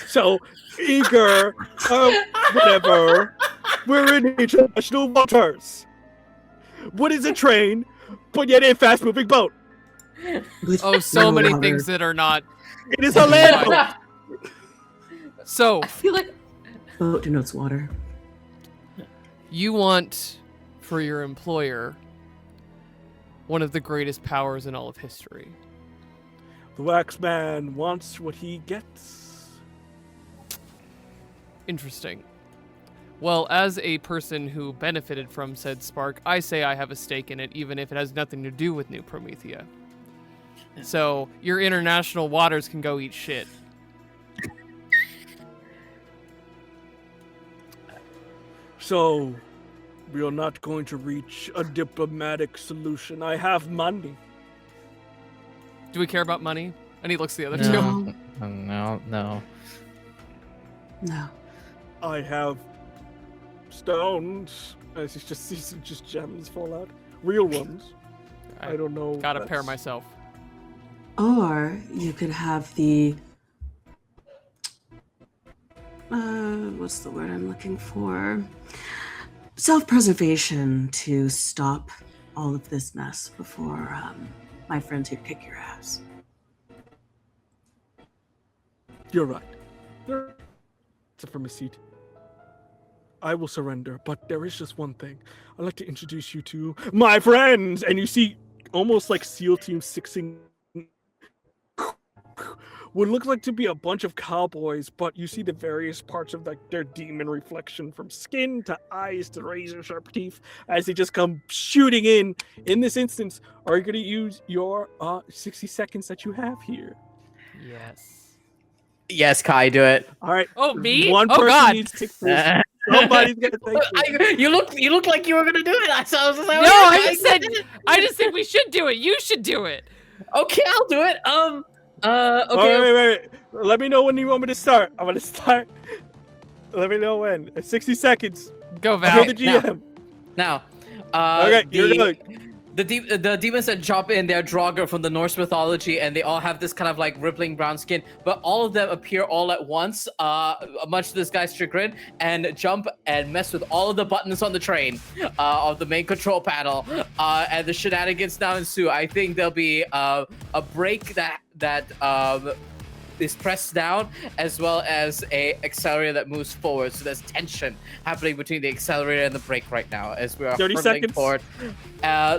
So, eager, whatever, we're in international waters. What is a train, but yet a fast-moving boat? With Oh, so no many water. things that are not. It is a land boat. So, I feel like Boat denotes water. you want for your employer one of the greatest powers in all of history. The wax man wants what he gets. Interesting. Well, as a person who benefited from said spark, I say I have a stake in it, even if it has nothing to do with New Promethea. So, your international waters can go eat shit. So, we are not going to reach a diplomatic solution. I have money. Do we care about money? And he looks the other two. no, no. No. I have stones. As you just see some just gems fall out. Real ones. I don't know. Gotta pair that's- myself. Or you could have the what's the word I'm looking for? Self-preservation to stop all of this mess before my friend's here to kick your ass. You're right. Except from a seat. I will surrender, but there is just one thing. I'd like to introduce you to my friends! And you see almost like SEAL Team 6ing what looks like to be a bunch of cowboys, but you see the various parts of like their demon reflection from skin to eyes to razor sharp teeth as they just come shooting in. In this instance, are you going to use your 60 seconds that you have here? Yes. Yes, Kai, do it. All right. Oh, me? One Oh, person God. needs to take this. Somebody's gonna take this. You look like you were gonna do it. I was just like, No, I just said we should do it. You should do it. okay, I'll do it. Okay. Wait. Let me know when you want me to start. I'm gonna start. Let me know when. 60 seconds. Go, You're Val. the GM. Now, Okay, you're good. The demons that jump in, they're Draugr from the Norse mythology, and they all have this kind of like rippling brown skin, but all of them appear all at once, much to this guy's chagrin, and jump and mess with all of the buttons on the train of the main control panel, and the shenanigans now ensue. I think there'll be a brake that is pressed down, as well as a accelerator that moves forward. So there's tension happening between the accelerator and the brake right now as we are 30 hurtling seconds. forward.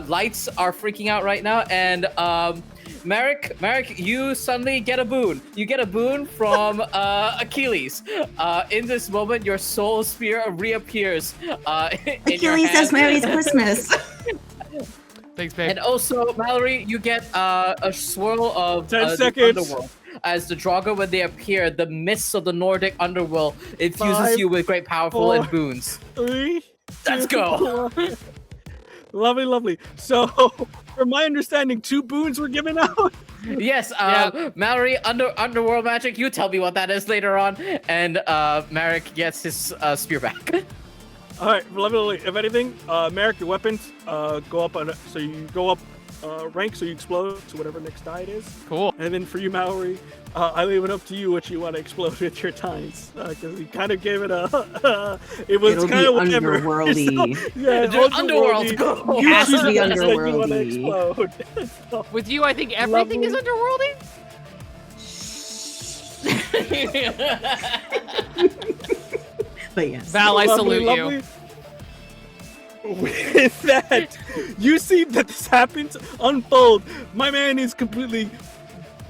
Lights are freaking out right now, and Merrick, you suddenly get a boon. You get a boon from Achilles. In this moment, your soul spear reappears. In your Achilles says hand. Merry Christmas. Thanks, babe. And also, Mallory, you get a swirl of 10 the seconds. underworld. As the Draugr, when they appear, the mists of the Nordic underworld infuses 5, you with great powerful 4, and boons. 3. Let's 2, go. 1. Lovely. So, from my understanding, 2 boons were given out. Yes, Yeah. Mallory, underworld magic. You tell me what that is later on. And Merrick gets his spear back. All right, lovely. If anything, Merrick, your weapons go up so you go up rank, so you explode to whatever next die it is. Cool. And then for you, Mallory, I leave it up to you what you want to explode with your tines, because you kind of gave it a. It was It'll kind be of whatever. underworldy. So, yeah, Dude, underworld, go. You Has to choose be the next that you want to underworldy. explode. So, With you, I think everything is underworlding. But yes. Val, I salute lovely. you. With that, you see that this happens unfold. My man is completely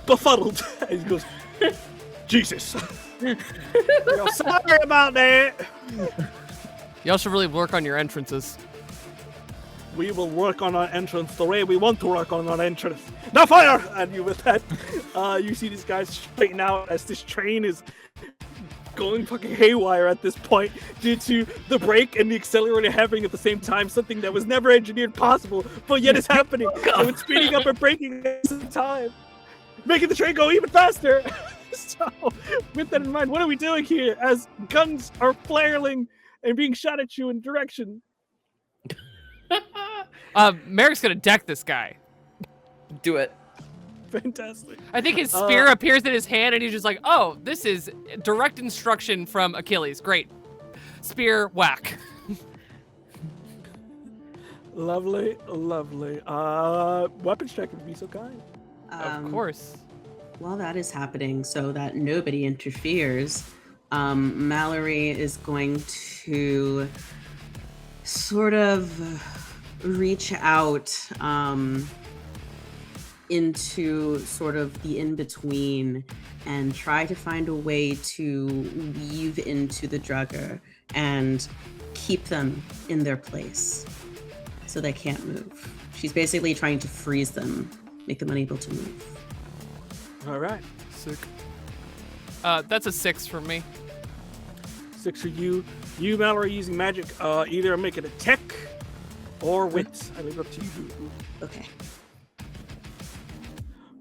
befuddled. And he goes, Jesus. Yo, sorry about that. Y'all should really work on your entrances. We will work on our entrance the way we want to work on our entrance. Now fire! And you with that, you see these guys straighten out as this train is going fucking haywire at this point due to the brake and the accelerator happening at the same time, something that was never engineered possible, but yet it's happening. So it's speeding up and braking at the same time, making the train go even faster. So, with that in mind, what are we doing here as guns are flaring and being shot at you in direction? Merrick's gonna deck this guy. Do it. Fantastic. I think his spear appears in his hand, and he's just like, "Oh, this is direct instruction from Achilles. Great, spear whack." Lovely. Weapons check if you be so kind. Of course. While that is happening, so that nobody interferes, Mallory is going to sort of reach out into sort of the in-between and try to find a way to weave into the Draugr and keep them in their place so they can't move. She's basically trying to freeze them, make them unable to move. All right. Sick. That's a 6 for me. 6 for you. You, Mallory, using magic. Either make it a tech or wit. I leave it up to you. Okay.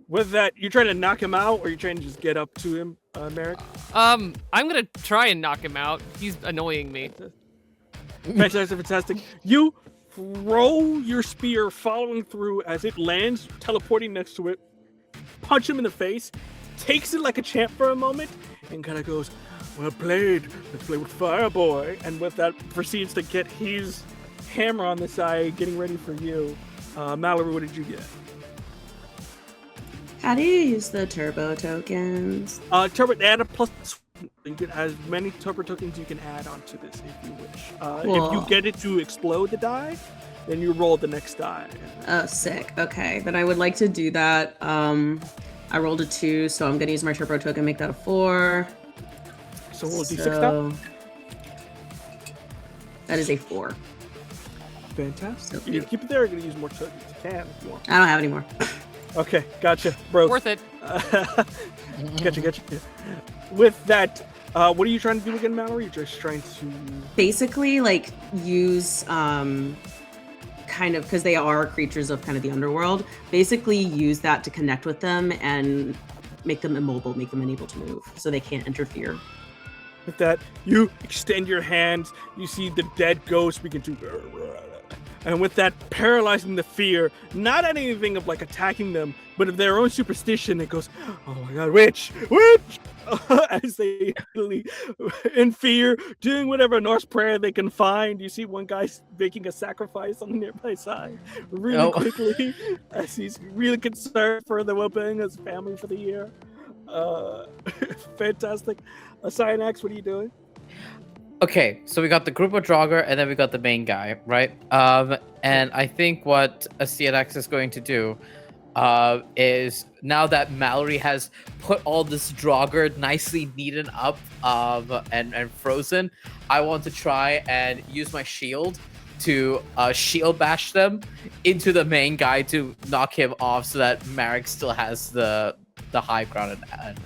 With that, you're trying to knock him out, or you're trying to just get up to him, Merrick? I'm gonna try and knock him out. He's annoying me. Fantastic. You throw your spear following through as it lands, teleporting next to it, punch him in the face, takes it like a champ for a moment, and kind of goes, well played, let's play with fire, boy. And with that, proceeds to get his hammer on the side, getting ready for you. Mallory, what did you get? How do you use the turbo tokens? Turbo, add a plus. You can add as many turbo tokens you can add onto this if you wish. If you Cool. get it to explode the die, then you roll the next die. Oh, sick. Okay, then I would like to do that. I rolled a 2, so I'm gonna use my turbo token, make that a 4. So we'll do 6 now. So that is a 4. Fantastic. So You can keep it there. You're gonna use more tokens. You can if you want. I don't have any more. Okay, gotcha, bro. Worth it. Gotcha. With that, what are you trying to do again, Mallory? You're just trying to. Basically, like, use kind of, because they are creatures of kind of the underworld, basically use that to connect with them and make them immobile, make them unable to move, so they can't interfere. With that, you extend your hands. You see the dead ghost begin to. And with that, paralyzing the fear, not anything of like attacking them, but of their own superstition, it goes, oh my god, witch! As they in fear, doing whatever Norse prayer they can find. You see one guy making a sacrifice on the nearby side really quickly, as he's really concerned for the well-being of his family for the year. Fantastic. Cyanax, what are you doing? Okay, so we got the group of Draugr, and then we got the main guy, right? And I think what a CNX is going to do is, now that Mallory has put all this Draugr nicely kneaded up and frozen, I want to try and use my shield to shield bash them into the main guy to knock him off, so that Marek still has the high ground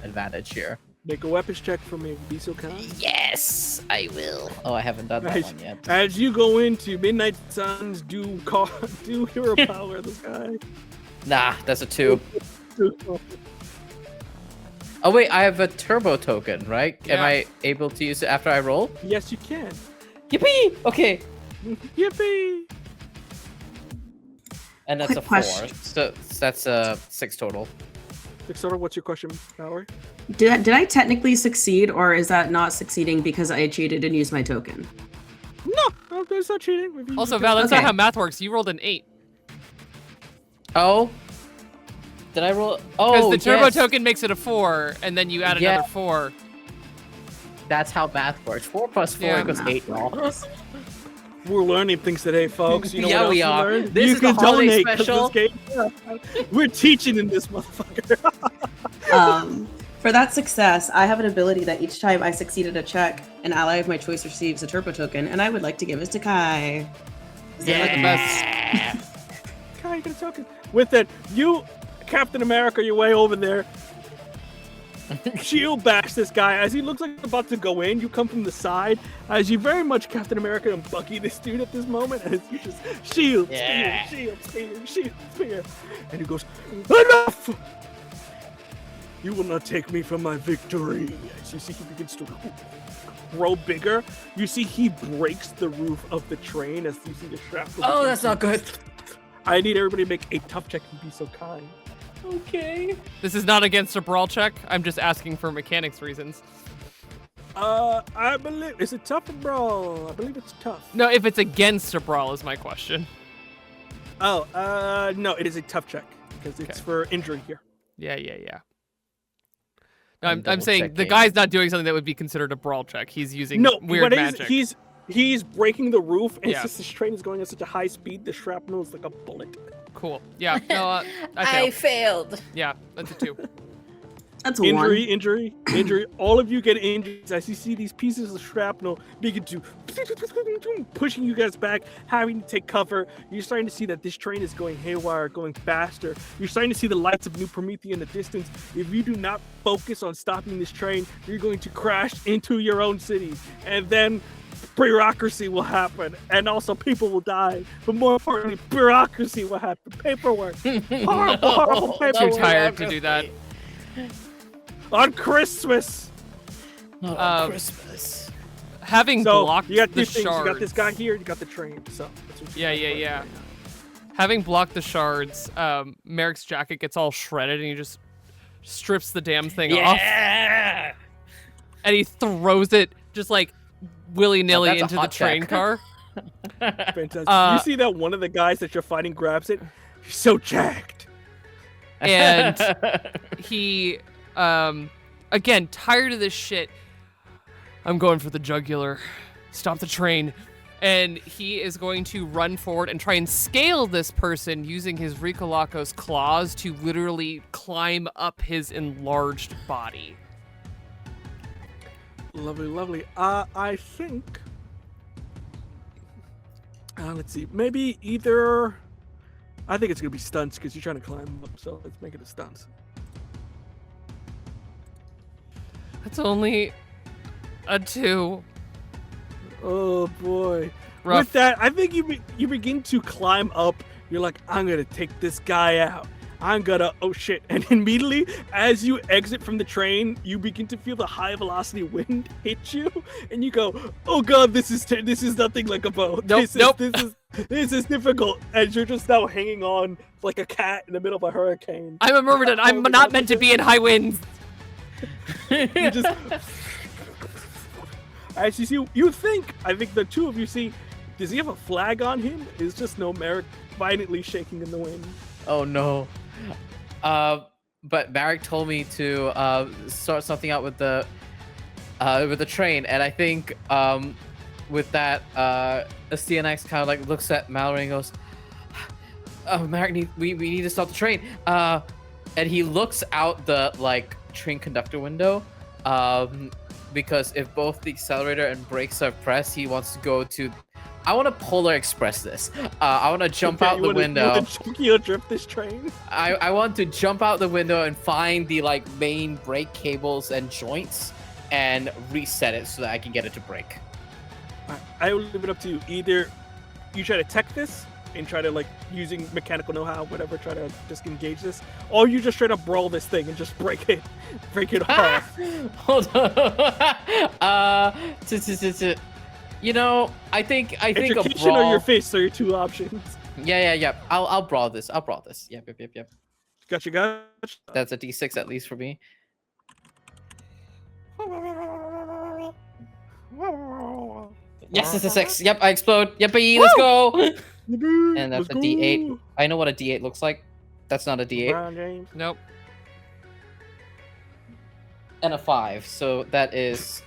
advantage here. Make a weapons check for me, be so kind. Yes, I will. Oh, I haven't done that one yet. As you go into Midnight Suns, do hero power this guy. Nah, that's a 2. Oh wait, I have a turbo token, right? Yeah. Am I able to use it after I roll? Yes, you can. Yippee! Okay, Yippee! and that's Quick a 4. question. So that's a 6 total. Victor, what's your question, Mallory? Did I technically succeed, or is that not succeeding because I cheated and used my token? No, there's not cheating. Also, Val, that's not Okay. how math works. You rolled an 8. Oh, did I roll? Because Oh, the turbo yes. token makes it a 4, and then you add Yeah. another 4. That's how math works. 4 plus 4 Yeah. equals 8, y'all. We're learning things today, folks. You know Yeah, what else we you are. learned? This you is can the holiday donate 'cause special. this game- We're teaching in this motherfucker. For that success, I have an ability that each time I succeeded a check, an ally of my choice receives a turbo token, and I would like to give it to Kai. Yeah. Kai, you got a token. With it, you, Captain America, your way over there. Shield bash this guy as he looks like he's about to go in. You come from the side as you very much Captain America and Bucky this dude at this moment as you just shield, Yeah. spear. And he goes, enough! You will not take me from my victory. As you see, he begins to grow bigger. You see, he breaks the roof of the train as you see the shrapnel. Oh, that's not good. I need everybody to make a tough check and be so kind. Okay. This is not against a brawl check. I'm just asking for mechanics reasons. I believe it's a tough brawl. I believe it's tough. No, if it's against a brawl is my question. Oh, no, it is a tough check because it's Okay. for injury here. Yeah. No, I'm double saying the checking. guy's not doing something that would be considered a brawl check. He's using No, weird but magic. he's breaking the roof, and Yeah. it's just this train is going at such a high speed. The shrapnel is like a bullet. Cool. Yeah. No, I failed. failed. Yeah, that's a 2. That's a Injury. All of you get injuries as you see these pieces of shrapnel begin to pushing you guys back, having to take cover. You're starting to see that this train is going haywire, going faster. You're starting to see the lights of New Promethea in the distance. If you do not focus on stopping this train, you're going to crash into your own city, and then bureaucracy will happen, and also people will die. But more importantly, bureaucracy will happen. Paperwork. Horrible Too paperwork. tired to do that. On Christmas. Not Um, on Christmas. Having So blocked you got the these things. shards. You got this guy here. You got the train. So that's what you Yeah. Having blocked the shards, Merrick's jacket gets all shredded, and he just strips the damn thing off, Yeah. and he throws it just like willy-nilly that's a into the hot train check. car. Fantastic. Uh, you see that one of the guys that you're fighting grabs it. You're so jacked. And he, again, tired of this shit. I'm going for the jugular. Stop the train. And he is going to run forward and try and scale this person using his Ricolacco's claws to literally climb up his enlarged body. Lovely, lovely. I think. Let's see. Maybe either. I think it's gonna be stunts because you're trying to climb up. So let's make it a stunts. That's only a 2. Oh boy. Rough. With that, I think you begin to climb up. You're like, I'm gonna take this guy out. I'm gonna, oh shit. And immediately, as you exit from the train, you begin to feel the high velocity wind hit you, and you go, oh god, this is nothing like a boat. Nope, This is difficult. As you're just now hanging on like a cat in the middle of a hurricane. I'm a mermaid. I'm not meant to be in high winds. You just, as you see, you think, I think the two of you see, does he have a flag on him? It's just no Merrick violently shaking in the wind. Oh no. But Marek told me to sort something out with the train, and I think with that, CNX kind of like looks at Mallory and goes, "Oh, Marek, we need to stop the train." And he looks out the like train conductor window, because if both the accelerator and brakes are pressed, he wants to go to. I want to Polar Express this. I want to jump out the window. You want to Tokyo drift this train? I want to jump out the window and find the like main brake cables and joints and reset it so that I can get it to brake. I will leave it up to you. Either you try to tech this and try to like using mechanical know-how, whatever, try to disengage this, or you just straight up brawl this thing and just break it off. Hold on. You know, I think Education a brawl. or your fist are your two options. Yeah. I'll brawl this. Yep. Gotcha. That's a D6 at least for me. Yes, it's a 6. Yep, I explode. Yippee, let's go. And that's a D8. I know what a D8 looks like. That's not a D8. Nope. And a 5. So that is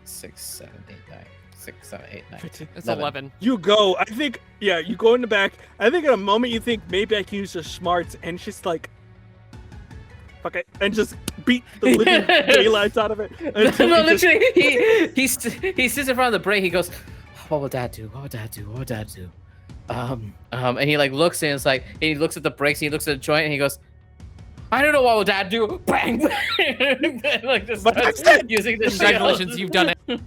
6, 7, 8, 9. 6, 7, 8, 9. It's 11. You go. I think, yeah, you go in the back. I think in a moment you think maybe I can use the smarts, and it's just like, fuck it, and just beat the living daylights out of it. No, literally, he sits in front of the brake. He goes, "What would Dad do? What would Dad do?" And he like looks and it's like, and he looks at the brakes, and he looks at the joint, and he goes, "I don't know what would Dad do." Bang! Like just using the Congratulations, you've done it.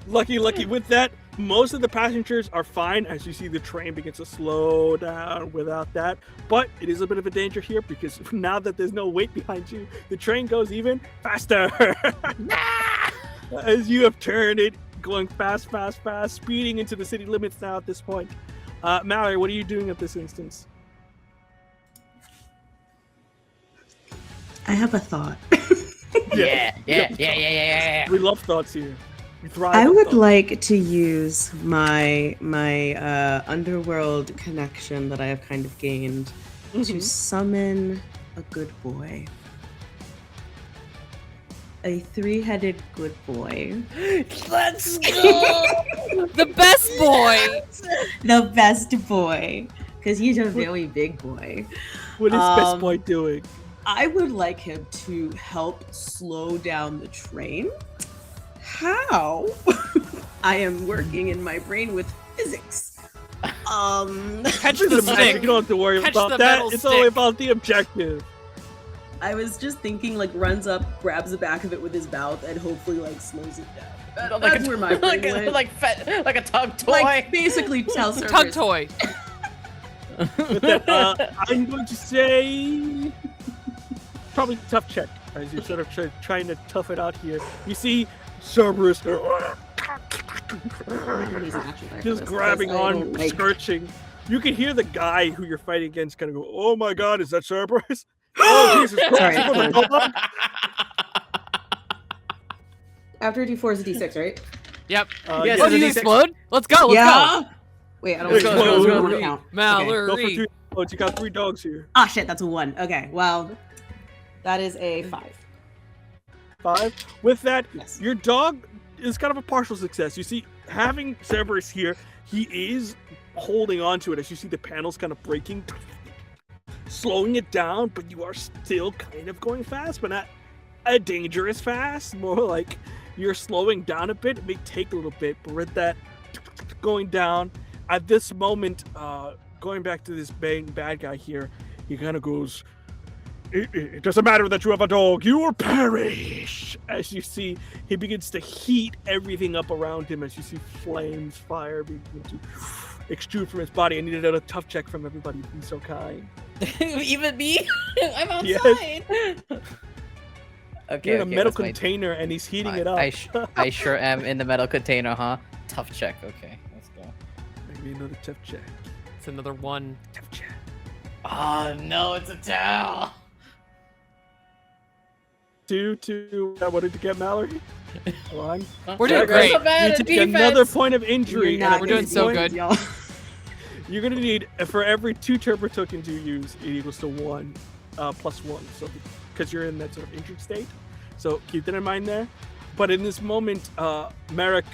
Lucky. With that, most of the passengers are fine as you see the train begins to slow down without that. But it is a bit of a danger here because now that there's no weight behind you, the train goes even faster. As you have turned it, going fast, speeding into the city limits now at this point. Mallory, what are you doing at this instance? I have a thought. Yeah. We love thoughts here. We thrive I on would thoughts. like to use my underworld connection that I have kind of gained to summon a good boy. A 3-headed good boy. Let's go. The best boy. The best boy. Because he's a very big boy. What is Best Boy doing? I would like him to help slow down the train. How? I am working in my brain with physics. Catch This the is magic. stick. You don't have to worry Catch about the that. metal It's only stick. about the objective. I was just thinking, like, runs up, grabs the back of it with his mouth, and hopefully, like, slows it down. That's where my brain went. like a tug toy. Like, basically tell Tug Cerberus. toy. With that, I'm going to say probably tough check as you're sort of trying to tough it out here. You see Cerberus He's an action player for just this, grabbing because I on, don't like- searching. You can hear the guy who you're fighting against kind of go, "Oh my God, is that Cerberus? Oh Jesus Sorry. Christ!" After D4 is a D6, right? Yep. Yes, Oh, it's did a you D6. explode? Let's go. Let's go. Wait, I don't Let's know. go, I let's don't go. wanna count. Go for Mallory. Oh, you got 3 dogs here. Oh shit, that's a 1. Okay, well, that is a 5. 5. With that, Yes. your dog is kind of a partial success. You see, having Cerberus here, he is holding on to it as you see the panels kind of breaking, slowing it down, but you are still kind of going fast, but not a dangerous fast. More like you're slowing down a bit. It may take a little bit, but with that going down, at this moment, going back to this bad guy here, he kind of goes, it doesn't matter that you have a dog, you will perish. As you see, he begins to heat everything up around him as you see flames, fire begin to extrude from his body. I need another tough check from everybody. Be so kind. Even me? I'm outside. Yes. Okay, You're in a metal that's my- container and he's heating it up. I sure am in the metal container, huh? Tough check. Okay, let's go. Maybe another tough check. It's another 1. Tough check. Oh no, it's a towel. 2. What did you get, Mallory? One. We're doing Alright, great. So bad You at take another defense. point of injury. You're and not at We're doing this so point, good. y'all. You're gonna need, for every 2 turbo tokens you use, it equals to 1, plus 1. So because you're in that sort of injured state. So keep that in mind there. But in this moment, Merrick,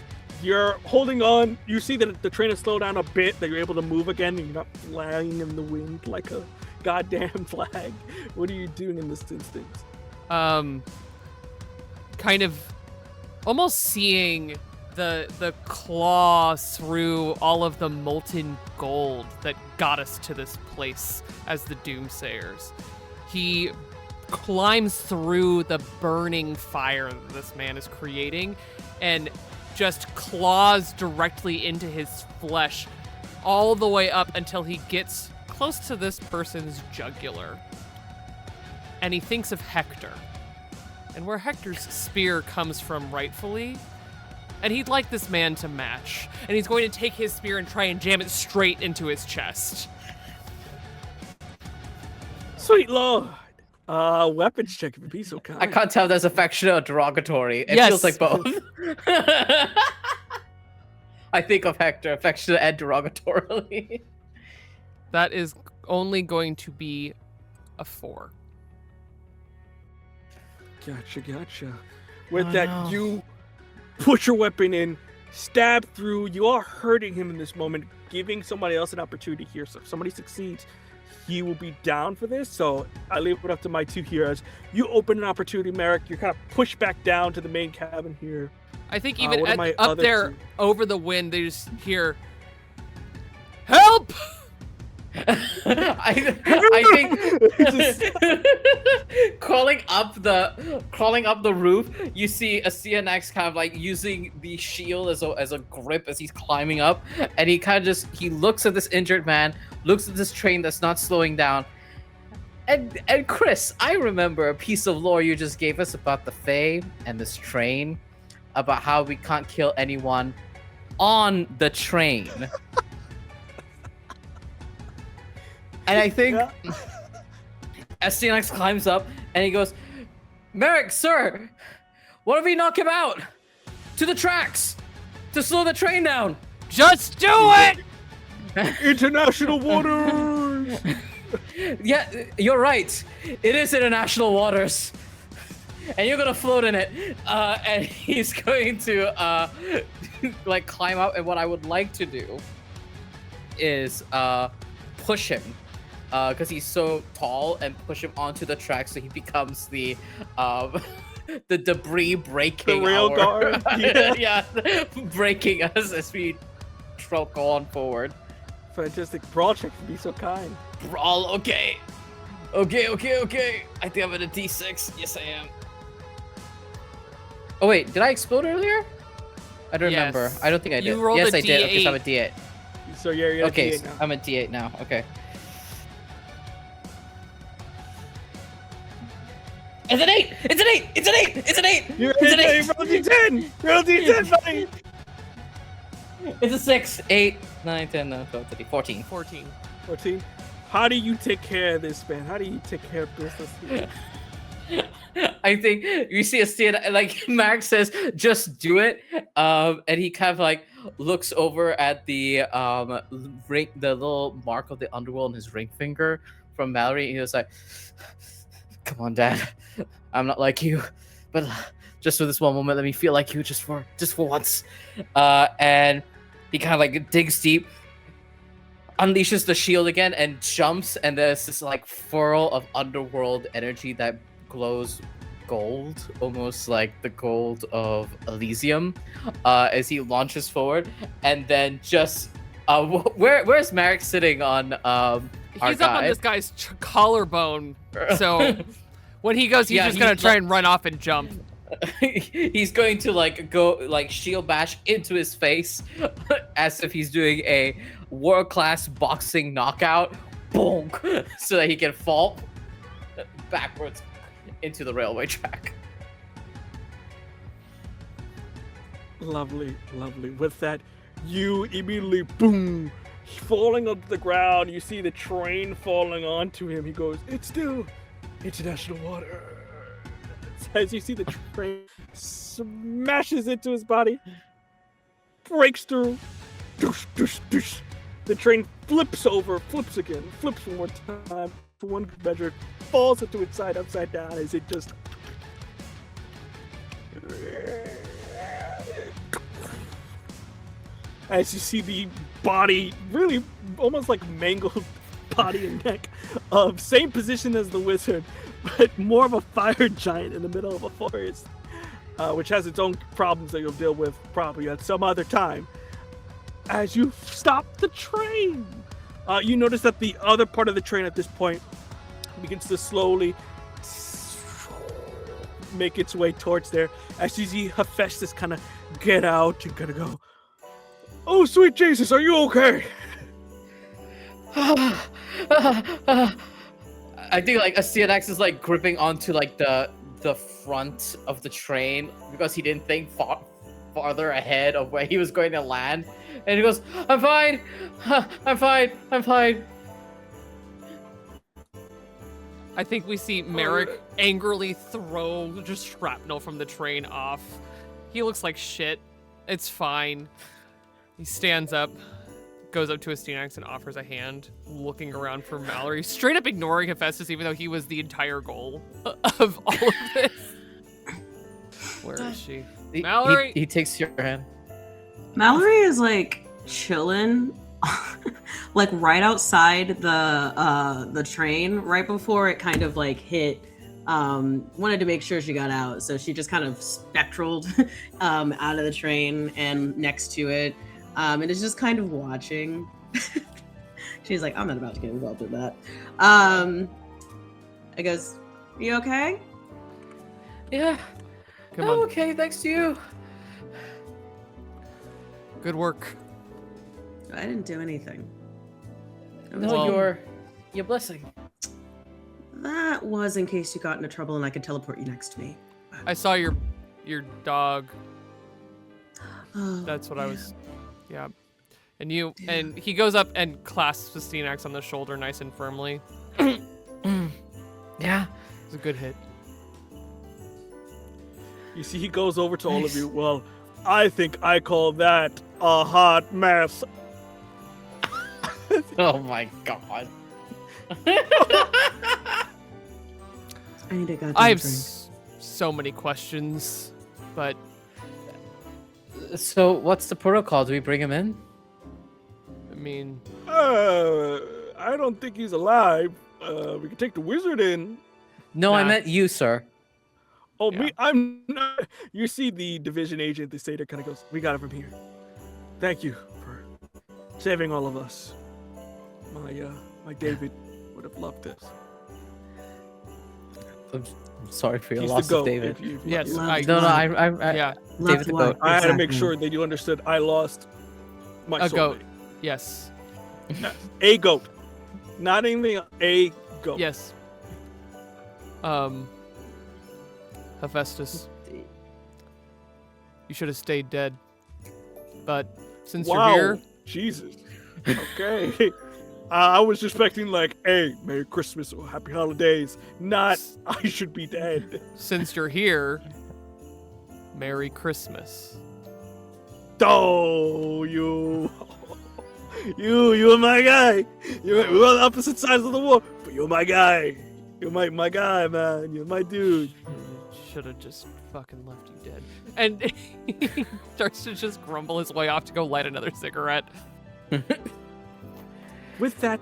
you're holding on. You see that the train has slowed down a bit, that you're able to move again, and you're not flying in the wind like a goddamn flag. What are you doing in this instance? Kind of almost seeing the claw through all of the molten gold that got us to this place as the Doomsayers. He climbs through the burning fire that this man is creating and just claws directly into his flesh all the way up until he gets close to this person's jugular. And he thinks of Hector and where Hector's spear comes from rightfully. And he'd like this man to match. And he's going to take his spear and try and jam it straight into his chest. Sweet lord. Weapons check if you'd be so kind. I can't tell if that's affectionate or derogatory. It Yes. feels like both. I think of Hector affectionate and derogatorily. That is only going to be a 4. Gotcha. With Oh, that, no. you push your weapon in, stab through. You are hurting him in this moment, giving somebody else an opportunity here. So if somebody succeeds, he will be down for this. So I leave it up to my 2 here as you open an opportunity, Merrick. You're kind of pushed back down to the main cabin here. I think what are even my up other there 2? over the wind, they just hear, "Help!" I think crawling up the roof, you see a CNX kind of like using the shield as a grip as he's climbing up, and he kind of he looks at this injured man, looks at this train that's not slowing down. And Chris, I remember a piece of lore you just gave us about the Fae and this train, about how we can't kill anyone on the train. And I think Yeah. as CNX climbs up and he goes, "Merrick, sir, what if we knock him out to the tracks to slow the train down?" Just do it! International waters. Yeah, you're right. It is international waters. And you're gonna float in it. And he's going to like climb up, and what I would like to do is push him. Because he's so tall, and push him onto the track so he becomes the debris breaking The rail our- guard? Yeah, breaking us as we go on forward. Fantastic. Brawl check if you'd be so kind. Brawl, okay. Okay. I think I'm at a D6. Yes, I am. Oh wait, did I explode earlier? I don't remember. Yes. I don't think I did. You rolled Yes, a I did. Okay, so I'm D8. at D8. So yeah, you're at Okay, D8 so now. I'm at D8 now. Okay. It's an 8! It's an 8! It's an 8! It's an 8! You're It's an at 8! roll D10. Roll D10, buddy. It's a 6, 8, 9, 10, 11, 12, 13, 14. 14. 14. How do you take care of this, man? How do you take care of business here? I think you see a stand like Max says, just do it. And he kind of like looks over at the ring, the little mark of the underworld on his ring finger from Mallory, and he was like, "Come on, Dad. I'm not like you, but just for this one moment, let me feel like you, just for once." And he kind of like digs deep, unleashes the shield again, and jumps, and there's this like furl of underworld energy that glows gold, almost like the gold of Elysium, as he launches forward, and then just where's Marek sitting on our He's up on guy? this guy's collarbone, so when he goes, he's Yeah, just gonna he's try like- and run off and jump. He's going to like go like shield bash into his face as if he's doing a world-class boxing knockout, boom, so that he can fall backwards into the railway track. Lovely, lovely. With that, you immediately, boom, falling onto the ground. You see the train falling onto him. He goes, "It's still international water." As you see the train smashes into his body, breaks through, doosh, doosh, doosh. The train flips over, flips again, flips one more time, for one good measure, falls into its side upside down as it just as you see the body, really almost like mangled body and neck, of same position as the wizard, but more of a fire giant in the middle of a forest, which has its own problems that you'll deal with probably at some other time. As you stop the train, you notice that the other part of the train at this point begins to slowly make its way towards there. As you see Hephaestus kind of get out and kind of go, "Oh, sweet Jesus, are you okay?" I think like Astyanax is like gripping onto like the front of the train because he didn't think farther ahead of where he was going to land, and he goes, "I'm fine, I'm fine, I'm fine." I think we see Merrick angrily throw just shrapnel from the train off. He looks like shit. It's fine. He stands up, goes up to Astyanax and offers a hand, looking around for Mallory, straight up ignoring Hephaestus, even though he was the entire goal of all of this. Where is she? Mallory? He takes your hand. Mallory is like chilling, like right outside the train, right before it kind of like hit. Wanted to make sure she got out, so she just kind of spectraled out of the train and next to it, and is just kind of watching. She's like, "I'm not about to get involved in that." I goes, "You okay?" Yeah. Come I'm on. okay, thanks to you. Good work. I didn't do anything. No, Well- your blessing. That was in case you got into trouble and I could teleport you next to me. I saw your dog. Oh, That's what I was. Yeah. And you and he goes up and clasps Astyanax on the shoulder nice and firmly. Yeah. It's a good hit. You see, he goes over to all of you. "Well, I think I call that a hot mess." Oh my god. I need a goddamn I have drink. so many questions, but So what's the protocol? Do we bring him in? I mean, I don't think he's alive. We can take the wizard in. No, I Nah. meant you, sir. Oh, Yeah. me? I'm not. You see the division agent, the Seder kind of goes, "We got it from here. Thank you for saving all of us. My David would have loved this." I'm sorry for your He's loss the of goat. David. If yes, Love I, No, I yeah, Love David the what? goat. I had to make Exactly. sure that you understood I lost my a soulmate. goat. Yes, A goat. Not anything, a goat. yes. Hephaestus, you should have stayed dead. But since Wow. you're here, Jesus. Okay. I was expecting like, "Hey, Merry Christmas or Happy Holidays." Not, "I should be dead." since you're here, Merry Christmas. Oh, you're my guy. We're on opposite sides of the war, but you're my guy. You're my guy, man. You're my dude. Should have just fucking left you dead. And he starts to just grumble his way off to go light another cigarette. With that,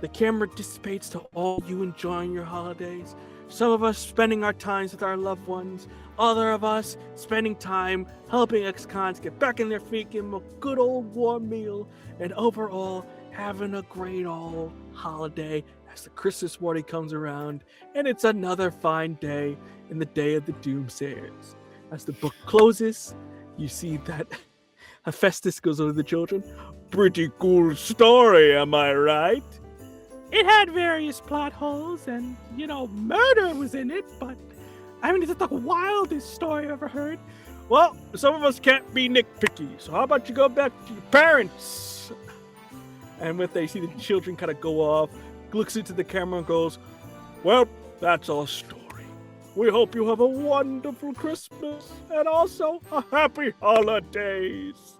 the camera dissipates to all you enjoying your holidays. Some of us spending our times with our loved ones. Other of us spending time helping ex-cons get back in their feet, give them a good old warm meal, and overall having a great old holiday as the Christmas morning comes around, and it's another fine day in the day of the Doomsayers. As the book closes, you see that Hephaestus goes over to the children. Pretty cool story, am I right? It had various plot holes and, murder was in it, but I mean, it's the wildest story I've ever heard. Well, some of us can't be nitpicky, so how about you go back to your parents? And with that, you see the children kind of go off, looks into the camera and goes, well, that's our story. We hope you have a wonderful Christmas and also a happy holidays.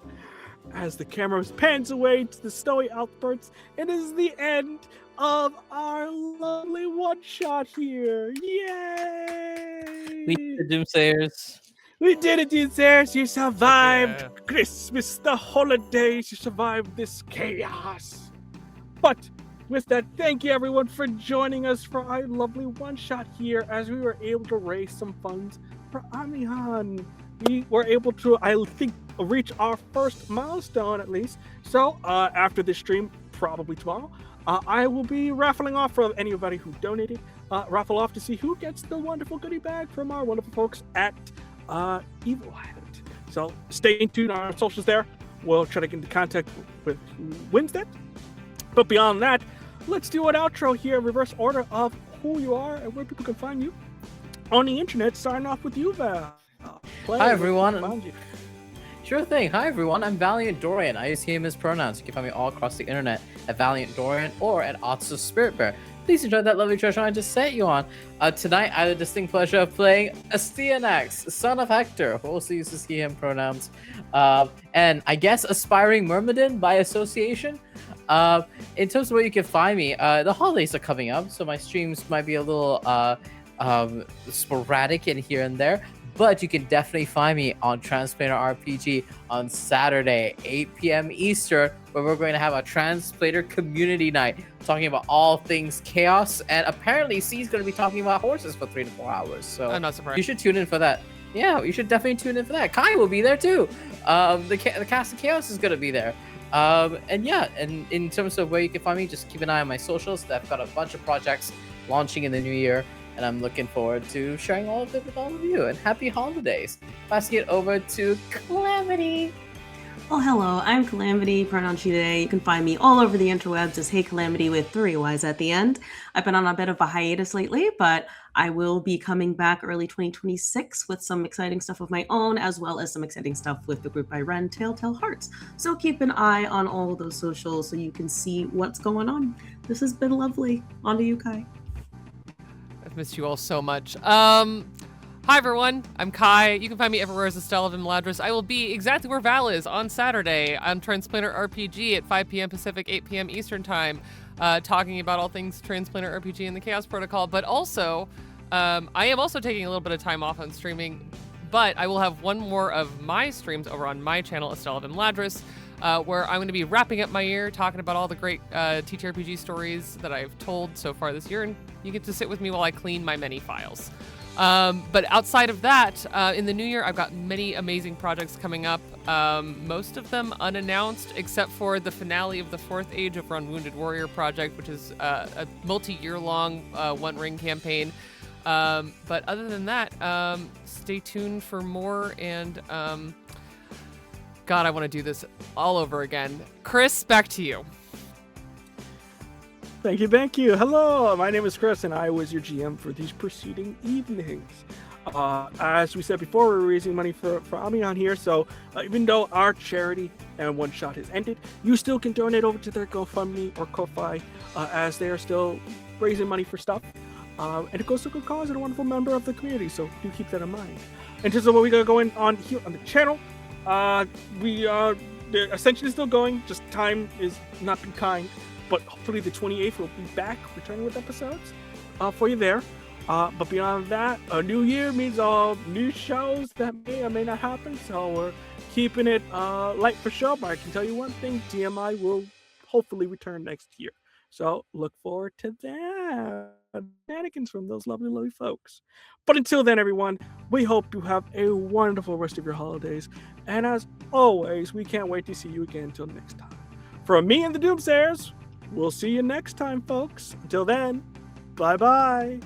As the camera pans away to the snowy outbursts, it is the end of our lovely one-shot here. Yay! We did the Doomsayers. We did it, Doomsayers. You survived Christmas, the holidays. You survived this chaos. But with that, thank you everyone for joining us for our lovely one-shot here as we were able to raise some funds for Amihan. We were able to, I think, reach our first milestone at least. So after this stream, probably tomorrow, I will be raffling off for anybody who donated. Raffle off to see who gets the wonderful goodie bag from our wonderful folks at Evil Island. So stay tuned on our socials there. We'll try to get into contact with who wins that. But beyond that, let's do an outro here in reverse order of who you are and where people can find you on the internet. Starting off with you, Val. Hi, everyone. Sure thing. Hi, everyone. I'm Valiant Dorian. I use he, him as pronouns. You can find me all across the internet at Valiant Dorian or at Otso Spirit Bear. Please enjoy that lovely treasure I just set you on. Tonight, I had the distinct pleasure of playing Astyanax, son of Hector, who also uses he, him pronouns. And I guess aspiring Myrmidon by association. In terms of where you can find me, the holidays are coming up, so my streams might be a little sporadic in here and there. But you can definitely find me on Transplanar RPG on Saturday, 8 p.m. Eastern, where we're going to have a Transplanar community night, talking about all things chaos. And apparently, C's going to be talking about horses for 3 to 4 hours. So I'm not surprised. You should tune in for that. Yeah, you should definitely tune in for that. Kai will be there too. The cast of chaos is going to be there. And in terms of where you can find me, just keep an eye on my socials. I've got a bunch of projects launching in the new year. And I'm looking forward to sharing all of it with all of you. And happy holidays. Passing it over to Calamity. Well, hello, I'm Calamity, pronoun she today. You can find me all over the interwebs as Hey Calamity with 3 Y's at the end. I've been on a bit of a hiatus lately, but I will be coming back early 2026 with some exciting stuff of my own, as well as some exciting stuff with the group I run, Telltale Hearts. So keep an eye on all of those socials so you can see what's going on. This has been lovely. On to you, Kai. I've missed you all so much. Hi everyone, I'm Kai. You can find me everywhere as Estelle of Imladris. I will be exactly where Val is on Saturday on Transplanar RPG at 5 p.m. Pacific, 8 p.m. Eastern Time, talking about all things Transplanar RPG and the Chaos Protocol. But also, I am also taking a little bit of time off on streaming, but I will have one more of my streams over on my channel, Estelle of Imladris, where I'm going to be wrapping up my year, talking about all the great TTRPG stories that I've told so far this year, and you get to sit with me while I clean my many files. But outside of that, in the new year, I've got many amazing projects coming up, most of them unannounced, except for the finale of the 4th Age of Run Wounded Warrior project, which is a multi-year-long One Ring campaign. But other than that, stay tuned for more, and God, I want to do this all over again. Chris, back to you. Thank you. Hello, my name is Chris, and I was your GM for these preceding evenings. As we said before, we're raising money for Amihan here, so even though our charity and One Shot has ended, you still can donate over to their GoFundMe or Ko-Fi, as they are still raising money for stuff. And it goes to a good cause and a wonderful member of the community, so do keep that in mind. In terms of what we got going on here on the channel, The Ascension is still going. Just time is not been kind. But hopefully the 28th will be back, returning with episodes for you there. But beyond that, a new year means new shows that may or may not happen. So we're keeping it light for sure. But I can tell you one thing: DMI will hopefully return next year. So look forward to that. Shenanigans from those lovely folks. But until then, everyone, we hope you have a wonderful rest of your holidays. And as always, we can't wait to see you again until next time. From me and the Doomsayers, we'll see you next time, folks. Until then, bye-bye.